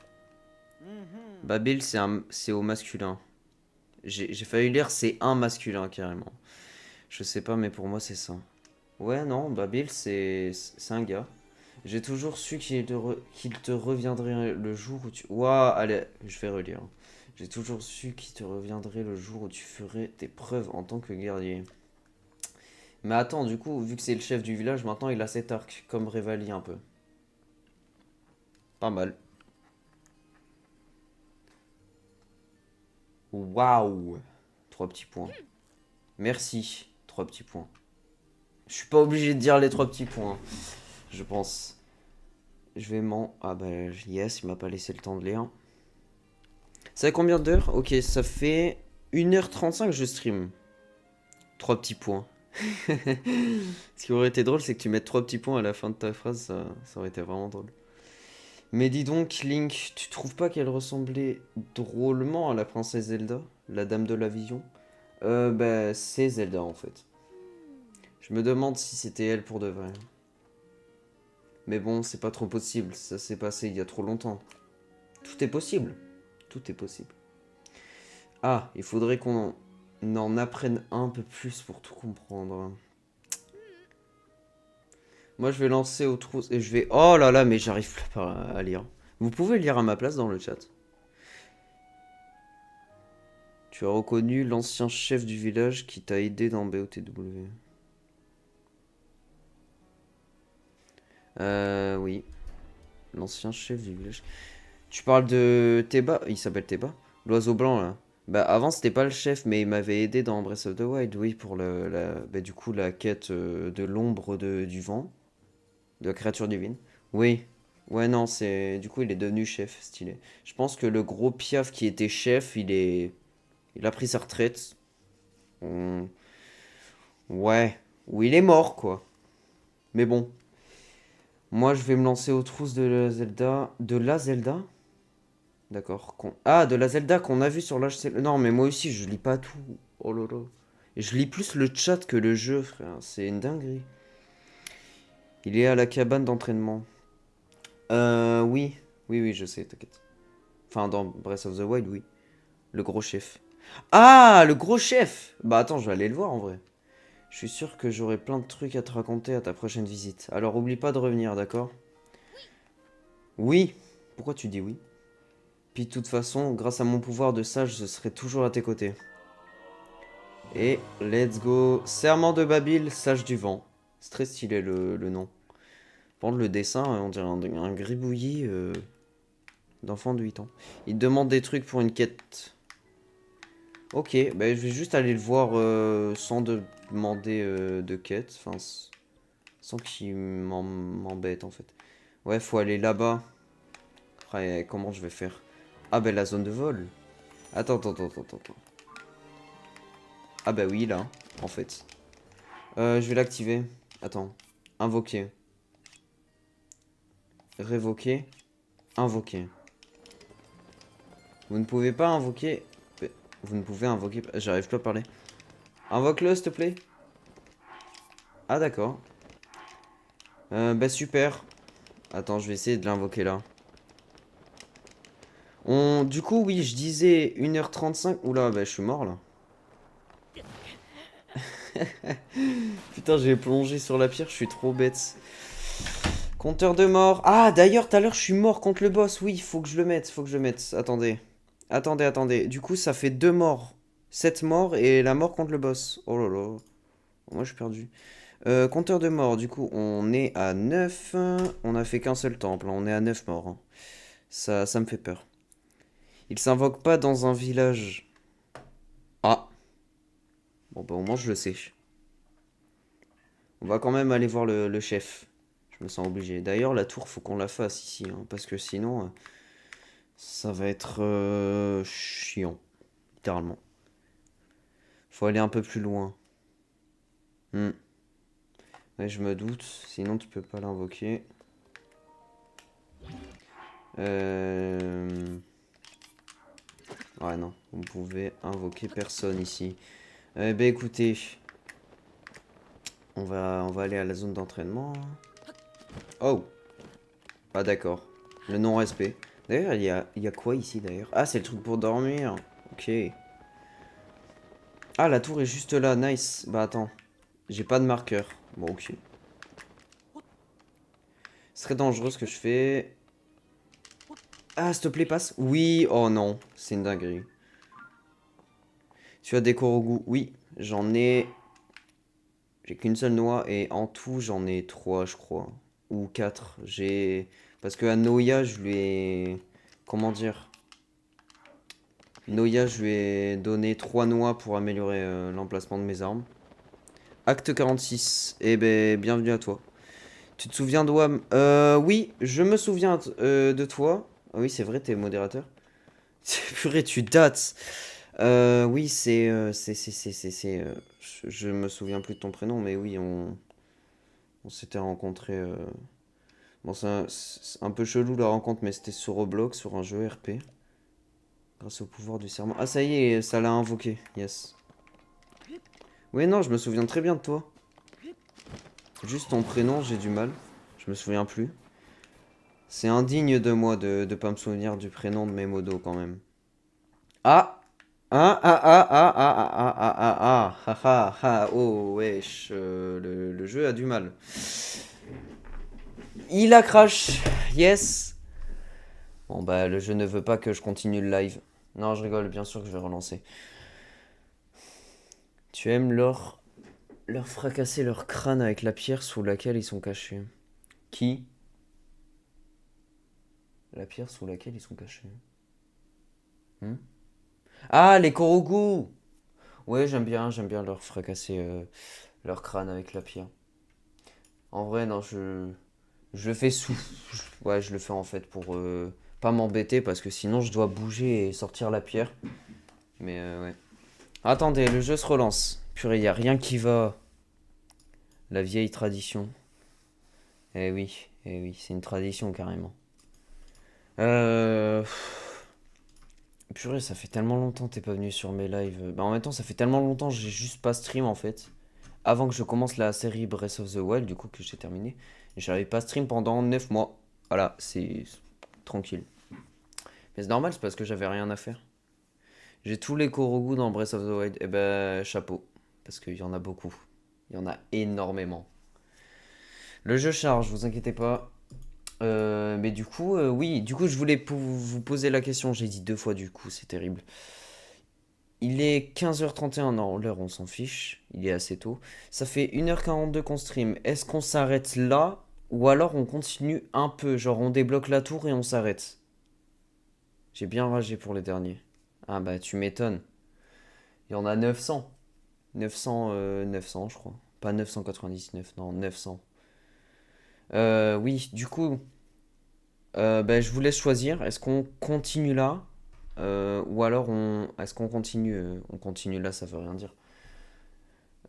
Babil, c'est au masculin. J'ai failli lire c'est un masculin, carrément. Je sais pas, mais pour moi, c'est ça. Ouais, non, Babil, c'est un gars. J'ai toujours su qu'il te reviendrait le jour où tu... Ouah, allez, je vais relire. J'ai toujours su qu'il te reviendrait le jour où tu ferais tes preuves en tant que guerrier. Mais attends, du coup, vu que c'est le chef du village, maintenant il a cet arc, comme Revali un peu. Pas mal. Waouh! 3 petits points. Merci. 3 petits points. Je suis pas obligé de dire les 3 petits points. Je pense. Je vais m'en... Ah bah yes, il m'a pas laissé le temps de lire. Ça fait combien d'heures? Ok, ça fait 1h35 je stream. 3 petits points. Ce qui aurait été drôle, c'est que tu mettes 3 petits points à la fin de ta phrase, ça aurait été vraiment drôle. Mais dis donc, Link, tu trouves pas qu'elle ressemblait drôlement à la princesse Zelda, la dame de la vision? Bah, c'est Zelda en fait. Je me demande si c'était elle pour de vrai. Mais bon, c'est pas trop possible, ça s'est passé il y a trop longtemps. Tout est possible. Tout est possible. Ah, il faudrait qu'on en apprenne un peu plus pour tout comprendre. Moi, je vais lancer au trou et je vais... Oh là là, mais j'arrive pas à lire. Vous pouvez lire à ma place dans le chat. Tu as reconnu l'ancien chef du village qui t'a aidé dans BOTW. Oui. L'ancien chef du village. Tu parles de Teba? Il s'appelle Teba? L'oiseau blanc, là. Bah, avant, c'était pas le chef, mais il m'avait aidé dans Breath of the Wild, oui, pour du coup, la quête de l'ombre du vent. De la créature divine. Oui. Ouais, non, c'est... Du coup, il est devenu chef, stylé. Je pense que le gros piaf qui était chef, il a pris sa retraite. On- Ouais. Ou il est mort, quoi. Mais bon. Moi, je vais me lancer aux trousses de la Zelda. De la Zelda? D'accord. Ah, de la Zelda qu'on a vu sur l'HC. Non, mais moi aussi, je lis pas tout. Oh là là. Et je lis plus le chat que le jeu, frère. C'est une dinguerie. Il est à la cabane d'entraînement. Oui. Oui, oui, je sais, t'inquiète. Enfin, dans Breath of the Wild, oui. Le gros chef. Ah, le gros chef! Bah attends, je vais aller le voir en vrai. Je suis sûr que j'aurai plein de trucs à te raconter à ta prochaine visite. Alors oublie pas de revenir, d'accord? Oui. Pourquoi tu dis oui? Puis de toute façon, grâce à mon pouvoir de sage, je serai toujours à tes côtés. Et let's go. Serment de Babil, sage du vent. C'est très stylé le nom. Par contre, le dessin, on dirait un gribouillis d'enfant de 8 ans. Il demande des trucs pour une quête. Ok, bah, je vais juste aller le voir sans demander de quête. Enfin, sans qu'il m'embête en fait. Ouais, faut aller là-bas. Après, comment je vais faire? Ah, bah la zone de vol. Attends, attends, attends, attends, attends. Ah bah oui, là, en fait. Je vais l'activer. Attends. Invoquer. Révoquer. Invoquer. Vous ne pouvez pas invoquer... Vous ne pouvez invoquer... J'arrive plus à parler. Invoque-le, s'il te plaît. Ah, d'accord. Bah super. Attends, je vais essayer de l'invoquer là. Du coup, oui, je disais 1h35. Oula, bah je suis mort là. Putain, j'ai plongé sur la pierre, je suis trop bête. Compteur de mort. Ah, d'ailleurs, tout à l'heure, je suis mort contre le boss. Oui, faut que je le mette, faut que je le mette. Attendez. Attendez, attendez. Du coup, ça fait 2 morts. 7 morts et la mort contre le boss. Oh là là. Moi, je suis perdu. Compteur de mort, du coup, on est à 9. On a fait qu'un seul temple. On est à 9 morts. Hein. Ça me fait peur. Il s'invoque pas dans un village. Ah. Bon, bah, au moins, je le sais. On va quand même aller voir le chef. Je me sens obligé. D'ailleurs, la tour, faut qu'on la fasse ici. Hein, parce que sinon, ça va être chiant. Littéralement. Faut aller un peu plus loin. Hmm. Ouais, je me doute. Sinon, tu peux pas l'invoquer. Ouais, non. Vous pouvez invoquer personne ici. Bah écoutez. On va aller à la zone d'entraînement. Oh. Ah d'accord. Le non-respect. D'ailleurs, il y a quoi ici d'ailleurs? Ah, c'est le truc pour dormir. Ok. Ah, la tour est juste là. Nice. Bah attends. J'ai pas de marqueur. Bon, ok. Ce serait dangereux ce que je fais. Ah, s'il te plaît, passe. Oui. Oh non. C'est une dinguerie. Tu as des Korogu? Oui. J'en ai... J'ai qu'une seule noix et en tout, j'en ai 3, je crois. Ou 4. Parce que à Noya, je lui ai... Comment dire? Noya, je lui ai donné 3 noix pour améliorer l'emplacement de mes armes. Acte 46. Eh ben, bienvenue à toi. Tu te souviens d'Ouam? Oui, je me souviens de toi. Ah oui, c'est vrai, t'es modérateur. Purée, tu dates. Oui, je me souviens plus de ton prénom, mais oui, on s'était rencontrés. Bon, c'est un peu chelou la rencontre, mais c'était sur Roblox, sur un jeu RP. Grâce au pouvoir du serment. Ah, ça y est, ça l'a invoqué. Yes. Oui, non, je me souviens très bien de toi. Juste ton prénom, j'ai du mal. Je me souviens plus. C'est indigne de moi de pas me souvenir du prénom de mes modos quand même. Ah! Ah ah ah ah ah ah ah ah ah ah ah ah oh wesh le jeu a du mal. Il a crash. Yes. Bon bah le jeu ne veut pas que je continue le live. Non, je rigole, bien sûr que je vais relancer. Tu aimes leur fracasser leur crâne avec la pierre sous laquelle ils sont cachés. Qui? La pierre sous laquelle ils sont cachés. Hmm. Ah, les Korogu! Ouais, j'aime bien leur fracasser leur crâne avec la pierre. En vrai, non, je le fais Ouais, je le fais en fait pour pas m'embêter parce que sinon je dois bouger et sortir la pierre. Mais ouais. Attendez, le jeu se relance. Purée, y a rien qui va. La vieille tradition. Eh oui, c'est une tradition carrément. Euh... Purée, ça fait tellement longtemps que t'es pas venu sur mes lives. Bah en même temps, ça fait tellement longtemps que j'ai juste pas stream en fait. Avant que je commence la série Breath of the Wild, du coup que j'ai terminé. J'avais pas stream pendant 9 mois. Voilà, c'est tranquille. Mais c'est normal, c'est parce que j'avais rien à faire. J'ai tous les Korogu dans Breath of the Wild. Eh ben, chapeau. Parce qu'il y en a beaucoup. Il y en a énormément. Le jeu charge, vous inquiétez pas. Mais du coup, oui, du coup, je voulais vous poser la question. J'ai dit 2 fois du coup, c'est terrible. Il est 15h31, non, l'heure on s'en fiche, il est assez tôt. Ça fait 1h42 qu'on stream. Est-ce qu'on s'arrête là ou alors on continue un peu, genre on débloque la tour et on s'arrête? J'ai bien ragé pour les derniers. Ah bah tu m'étonnes. Il y en a 900. 900 je crois. Pas 999, non 900. Oui, du coup, bah, je vous laisse choisir. Est-ce qu'on continue là ou alors est-ce qu'on continue on continue là, ça veut rien dire.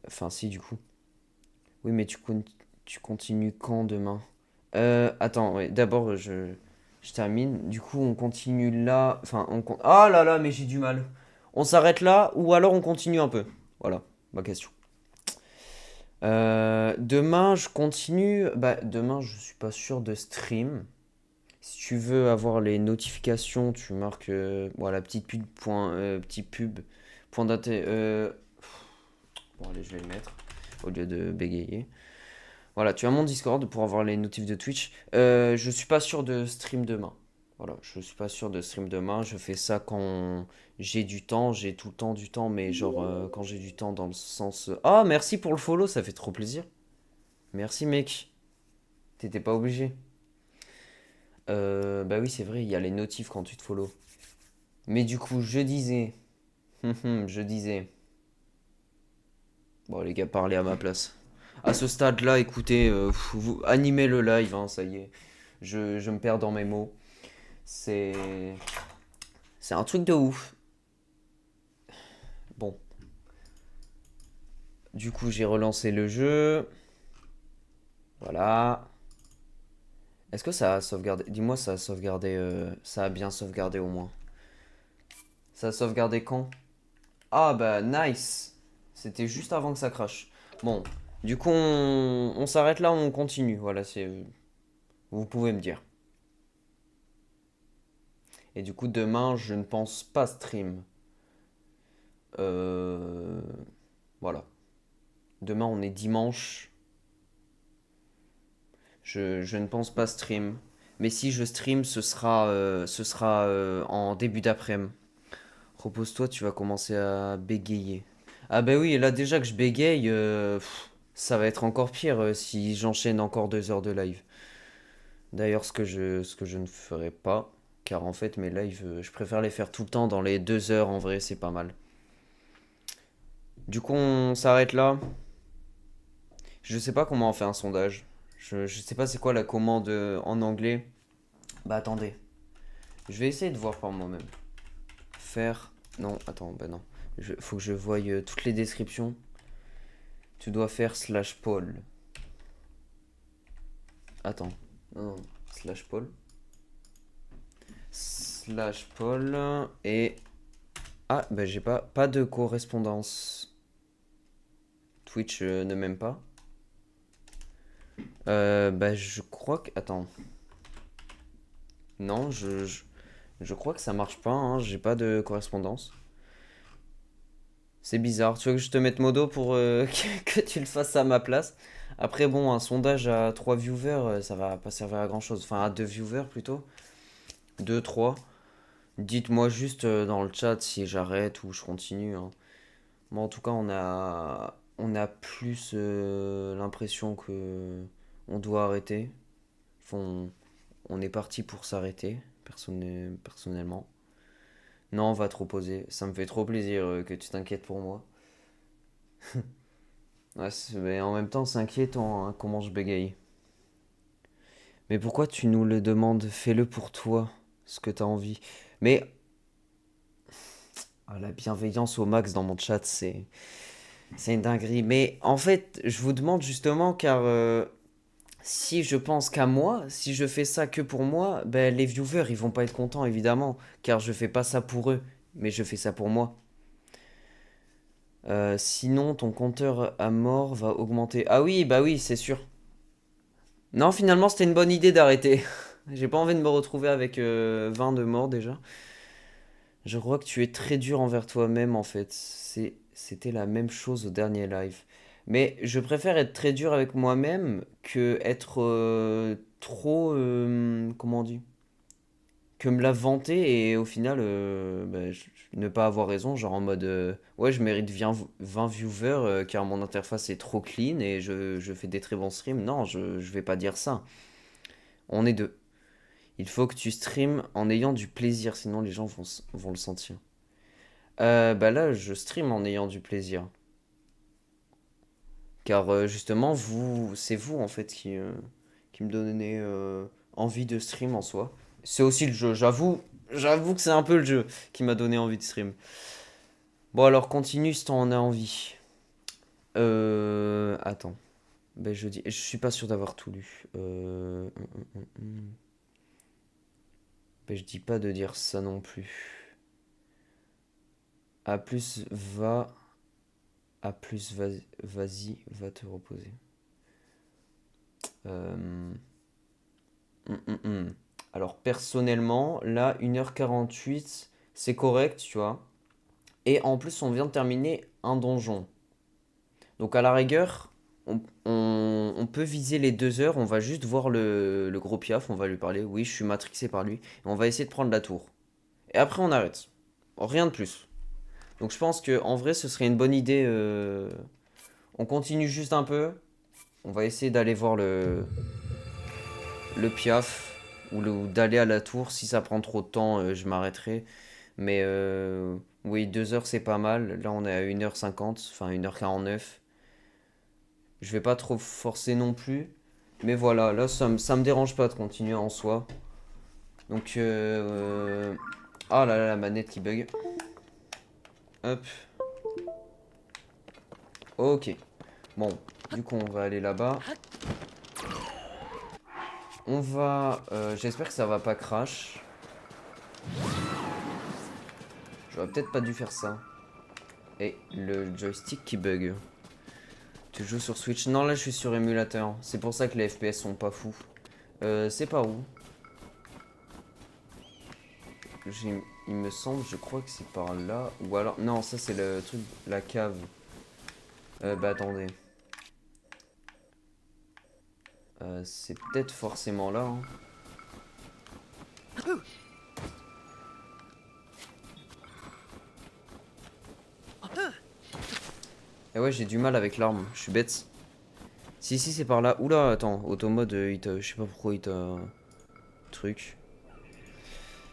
Enfin si du coup. Oui, mais tu continues quand demain? Attends, ouais, d'abord je termine. Du coup, on continue là. Enfin, ah là là, mais j'ai du mal. On s'arrête là ou alors on continue un peu? Voilà, ma question. Demain, je continue. Bah, demain, je suis pas sûr de stream. Si tu veux avoir les notifications, tu marques voilà, petit pub, point d'inté. Bon, allez, je vais le mettre au lieu de bégayer. Voilà, tu as mon Discord pour avoir les notifs de Twitch. Je suis pas sûr de stream demain. Voilà, je suis pas sûr de stream demain. Je fais ça quand j'ai du temps. J'ai tout le temps du temps, mais genre quand j'ai du temps dans le sens. Ah, merci pour le follow, ça fait trop plaisir. Merci, mec. T'étais pas obligé. Bah oui, c'est vrai, il y a les notifs quand tu te follow. Mais du coup, je disais. Je disais. Bon, les gars, parlez à ma place. À ce stade-là, écoutez, vous animez le live, hein, ça y est. Je me perds dans mes mots. C'est. C'est un truc de ouf. Bon. Du coup, j'ai relancé le jeu. Voilà. Est-ce que ça a sauvegardé? Dis-moi, ça a sauvegardé. Ça a bien sauvegardé au moins. Ça a sauvegardé quand? Ah bah, nice. C'était juste avant que ça crache. Bon. Du coup, on s'arrête là, on continue. Voilà, c'est. Vous pouvez me dire. Et du coup, demain, je ne pense pas stream. Euh, Voilà. Demain, on est dimanche. Je ne pense pas stream. Mais si je stream, ce sera en début d'après-midi. Repose-toi, tu vas commencer à bégayer. Ah bah oui, et là déjà que je bégaye, ça va être encore pire si j'enchaîne encore 2 heures de live. D'ailleurs, ce que je ne ferai pas, car en fait mes lives, je préfère les faire tout le temps dans les 2 heures, en vrai, c'est pas mal. Du coup, on s'arrête là. Je sais pas comment on fait un sondage. Je sais pas c'est quoi la commande en anglais. Bah attendez, je vais essayer de voir par moi-même. Faire... Non, attends, bah non. Faut que je voie toutes les descriptions. Tu dois faire slash Paul. Attends. Non, non. Slash Paul. Slash Paul. Et... Ah, bah j'ai pas de correspondance. Twitch ne m'aime pas. Bah je crois que... Attends. Non, je crois que ça marche pas, hein. J'ai pas de correspondance. C'est bizarre. Tu veux que je te mette modo pour que tu le fasses à ma place? Après, bon, un sondage à 3 viewers, ça va pas servir à grand chose. Enfin, à 2 viewers plutôt. 2, 3. Dites-moi juste dans le chat si j'arrête ou je continue, hein. Moi, en tout cas, on a plus l'impression que on doit arrêter. Enfin, on est parti pour s'arrêter, personnellement. Non, on va te reposer. Ça me fait trop plaisir que tu t'inquiètes pour moi. Ouais, mais en même temps, c'est inquiétant hein, comment je bégaye. Mais pourquoi tu nous le demandes? Fais-le pour toi, ce que t'as envie. Mais la bienveillance au max dans mon chat, c'est une dinguerie. Mais en fait, je vous demande justement car si je pense qu'à moi, si je fais ça que pour moi, ben les viewers ils vont pas être contents évidemment, car je fais pas ça pour eux, mais je fais ça pour moi. Sinon, ton compteur à mort va augmenter. Ah oui, bah oui, c'est sûr. Non, finalement, c'était une bonne idée d'arrêter. J'ai pas envie de me retrouver avec 20 de morts déjà. Je crois que tu es très dur envers toi-même en fait. C'était la même chose au dernier live. Mais je préfère être très dur avec moi-même que être trop, comment on dit, que me la vanter et au final bah, ne pas avoir raison, genre en mode ouais, je mérite 20 viewers car mon interface est trop clean et je fais des très bons streams. Non, je vais pas dire ça. On est deux. Il faut que tu streams en ayant du plaisir, sinon les gens vont le sentir. Bah là, je stream en ayant du plaisir. Car justement, c'est vous en fait qui me donnez envie de stream en soi. C'est aussi le jeu, j'avoue que c'est un peu le jeu qui m'a donné envie de stream. Bon alors continue si t'en as envie. Attends. Ben je suis pas sûr d'avoir tout lu. Ben je dis pas de dire ça non plus. A plus va, A plus vas-y, va te reposer. Euh, Alors personnellement, là 1h48, c'est correct, tu vois. Et en plus, on vient de terminer un donjon. Donc à la rigueur, on peut viser les 2 heures. On va juste voir le gros piaf. On va lui parler. Oui, je suis matrixé par lui. Et on va essayer de prendre la tour. Et après, on arrête. Rien de plus. Donc je pense que en vrai, ce serait une bonne idée. On continue juste un peu. On va essayer d'aller voir le piaf. Ou d'aller à la tour. Si ça prend trop de temps, je m'arrêterai. Mais oui, 2 heures c'est pas mal. Là on est à 1h50, enfin 1h49. Je vais pas trop forcer non plus. Mais voilà, là ça me dérange pas de continuer en soi. Donc ah là là, la manette qui bug. Hop. Ok. Bon, du coup on va aller là-bas. On va... j'espère que ça va pas crash. J'aurais peut-être pas dû faire ça. Et le joystick qui bug. Tu joues sur Switch? Non, là je suis sur émulateur. C'est pour ça que les FPS sont pas fous. C'est par où? Il me semble, je crois que c'est par là. Ou alors, non, ça c'est le truc, la cave. Bah attendez. C'est peut-être forcément là. Hein. Et ouais, j'ai du mal avec l'arme, je suis bête. Si, c'est par là. Oula, attends, automode, je sais pas pourquoi il t'a... Truc.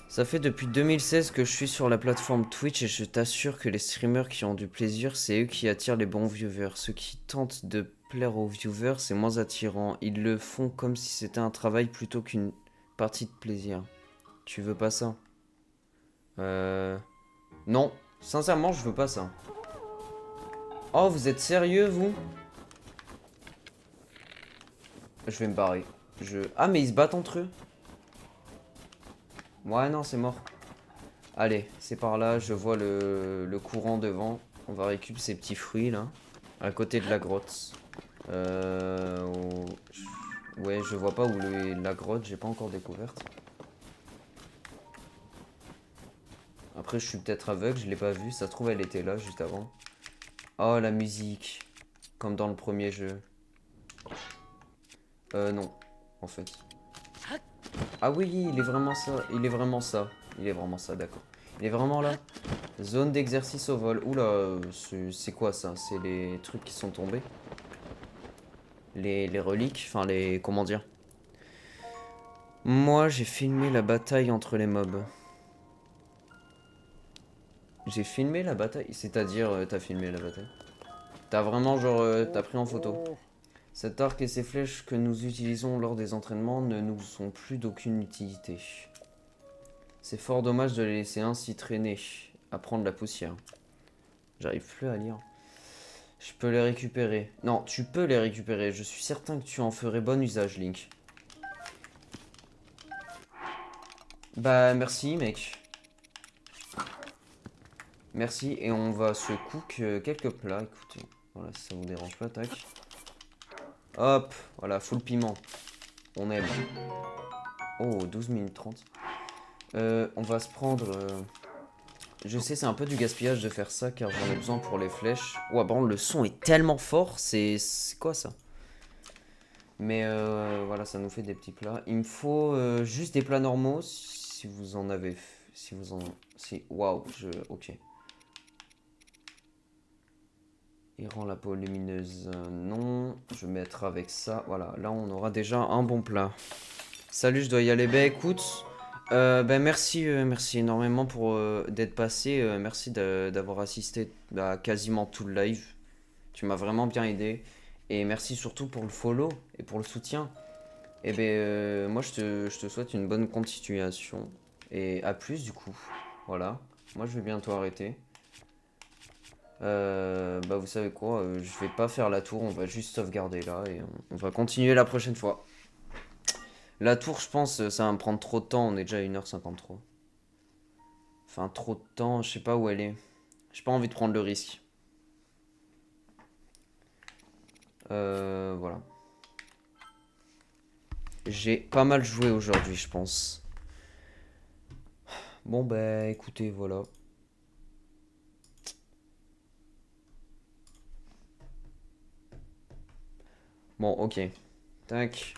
Ça fait depuis 2016 que je suis sur la plateforme Twitch et je t'assure que les streamers qui ont du plaisir, c'est eux qui attirent les bons viewers. Ceux qui tentent de plaire aux viewers, c'est moins attirant. Ils le font comme si c'était un travail plutôt qu'une partie de plaisir. Tu veux pas ça? Non, sincèrement, je veux pas ça. Oh, vous êtes sérieux, vous? Je vais me barrer. Ah, mais ils se battent entre eux. Ouais, non, c'est mort. Allez, c'est par là, je vois le courant devant. On va récupérer ces petits fruits, là. À côté de la grotte. Ouais, je vois pas où la grotte, j'ai pas encore découverte. Après, je suis peut-être aveugle, je l'ai pas vue. Ça se trouve, elle était là, juste avant. Oh, la musique. Comme dans le premier jeu. Non, en fait. Ah oui, il est vraiment ça. Il est vraiment ça. Il est vraiment ça, d'accord. Il est vraiment là. Zone d'exercice au vol. Oula, c'est quoi ça? C'est les trucs qui sont tombés. Les reliques. Enfin, les... Comment dire? Moi, j'ai filmé la bataille entre les mobs. J'ai filmé la bataille? C'est-à-dire, t'as filmé la bataille? T'as vraiment, genre, t'as pris en photo. Cet arc et ces flèches que nous utilisons lors des entraînements ne nous sont plus d'aucune utilité. C'est fort dommage de les laisser ainsi traîner, à prendre la poussière. J'arrive plus à lire. Je peux les récupérer. Non, tu peux les récupérer. Je suis certain que tu en ferais bon usage, Link. Bah, merci, mec. Merci, et on va se cook quelques plats. Écoutez, voilà, si ça vous dérange pas, tac. Hop, voilà, full piment. On aime. Oh, 12 minutes 30. On va se prendre... Je sais, c'est un peu du gaspillage de faire ça, car j'en ai besoin pour les flèches. Ouah, bon, le son est tellement fort, c'est quoi ça? Mais voilà, ça nous fait des petits plats. Il me faut juste des plats normaux, si vous en avez... Si vous en... Si... Waouh, Ok. Il rend la peau lumineuse, non. Je vais mettre avec ça. Voilà, là on aura déjà un bon plat. Salut, je dois y aller. Bah écoute, ben merci énormément pour d'être passé. Merci d'avoir assisté à quasiment tout le live. Tu m'as vraiment bien aidé. Et merci surtout pour le follow et pour le soutien. Et ben moi je te souhaite une bonne continuation. Et à plus du coup. Voilà. Moi je vais bientôt arrêter. Bah vous savez quoi, je vais pas faire la tour, on va juste sauvegarder là et on va continuer la prochaine fois. La tour, je pense, ça va me prendre trop de temps, on est déjà à 1h53. Enfin, trop de temps, je sais pas où elle est. J'ai pas envie de prendre le risque. Voilà. J'ai pas mal joué aujourd'hui, je pense. Bon, bah écoutez, voilà. Bon, ok. Tac.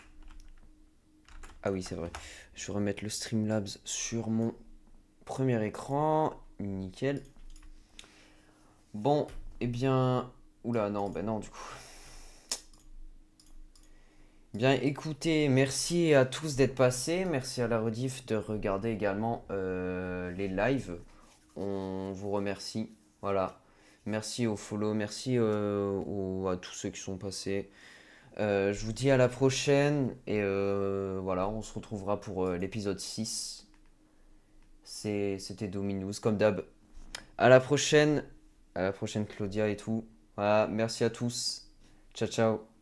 Ah oui, c'est vrai. Je vais remettre le Streamlabs sur mon premier écran. Nickel. Bon, eh bien... Oula, non, bah non, du coup. Bien, écoutez, merci à tous d'être passés. Merci à la rediff de regarder également les lives. On vous remercie. Voilà. Merci au follow, merci à tous ceux qui sont passés. Je vous dis à la prochaine. Et voilà, on se retrouvera pour l'épisode 6. C'était Dominus, comme d'hab. À la prochaine. À la prochaine, Claudia et tout. Voilà, merci à tous. Ciao, ciao.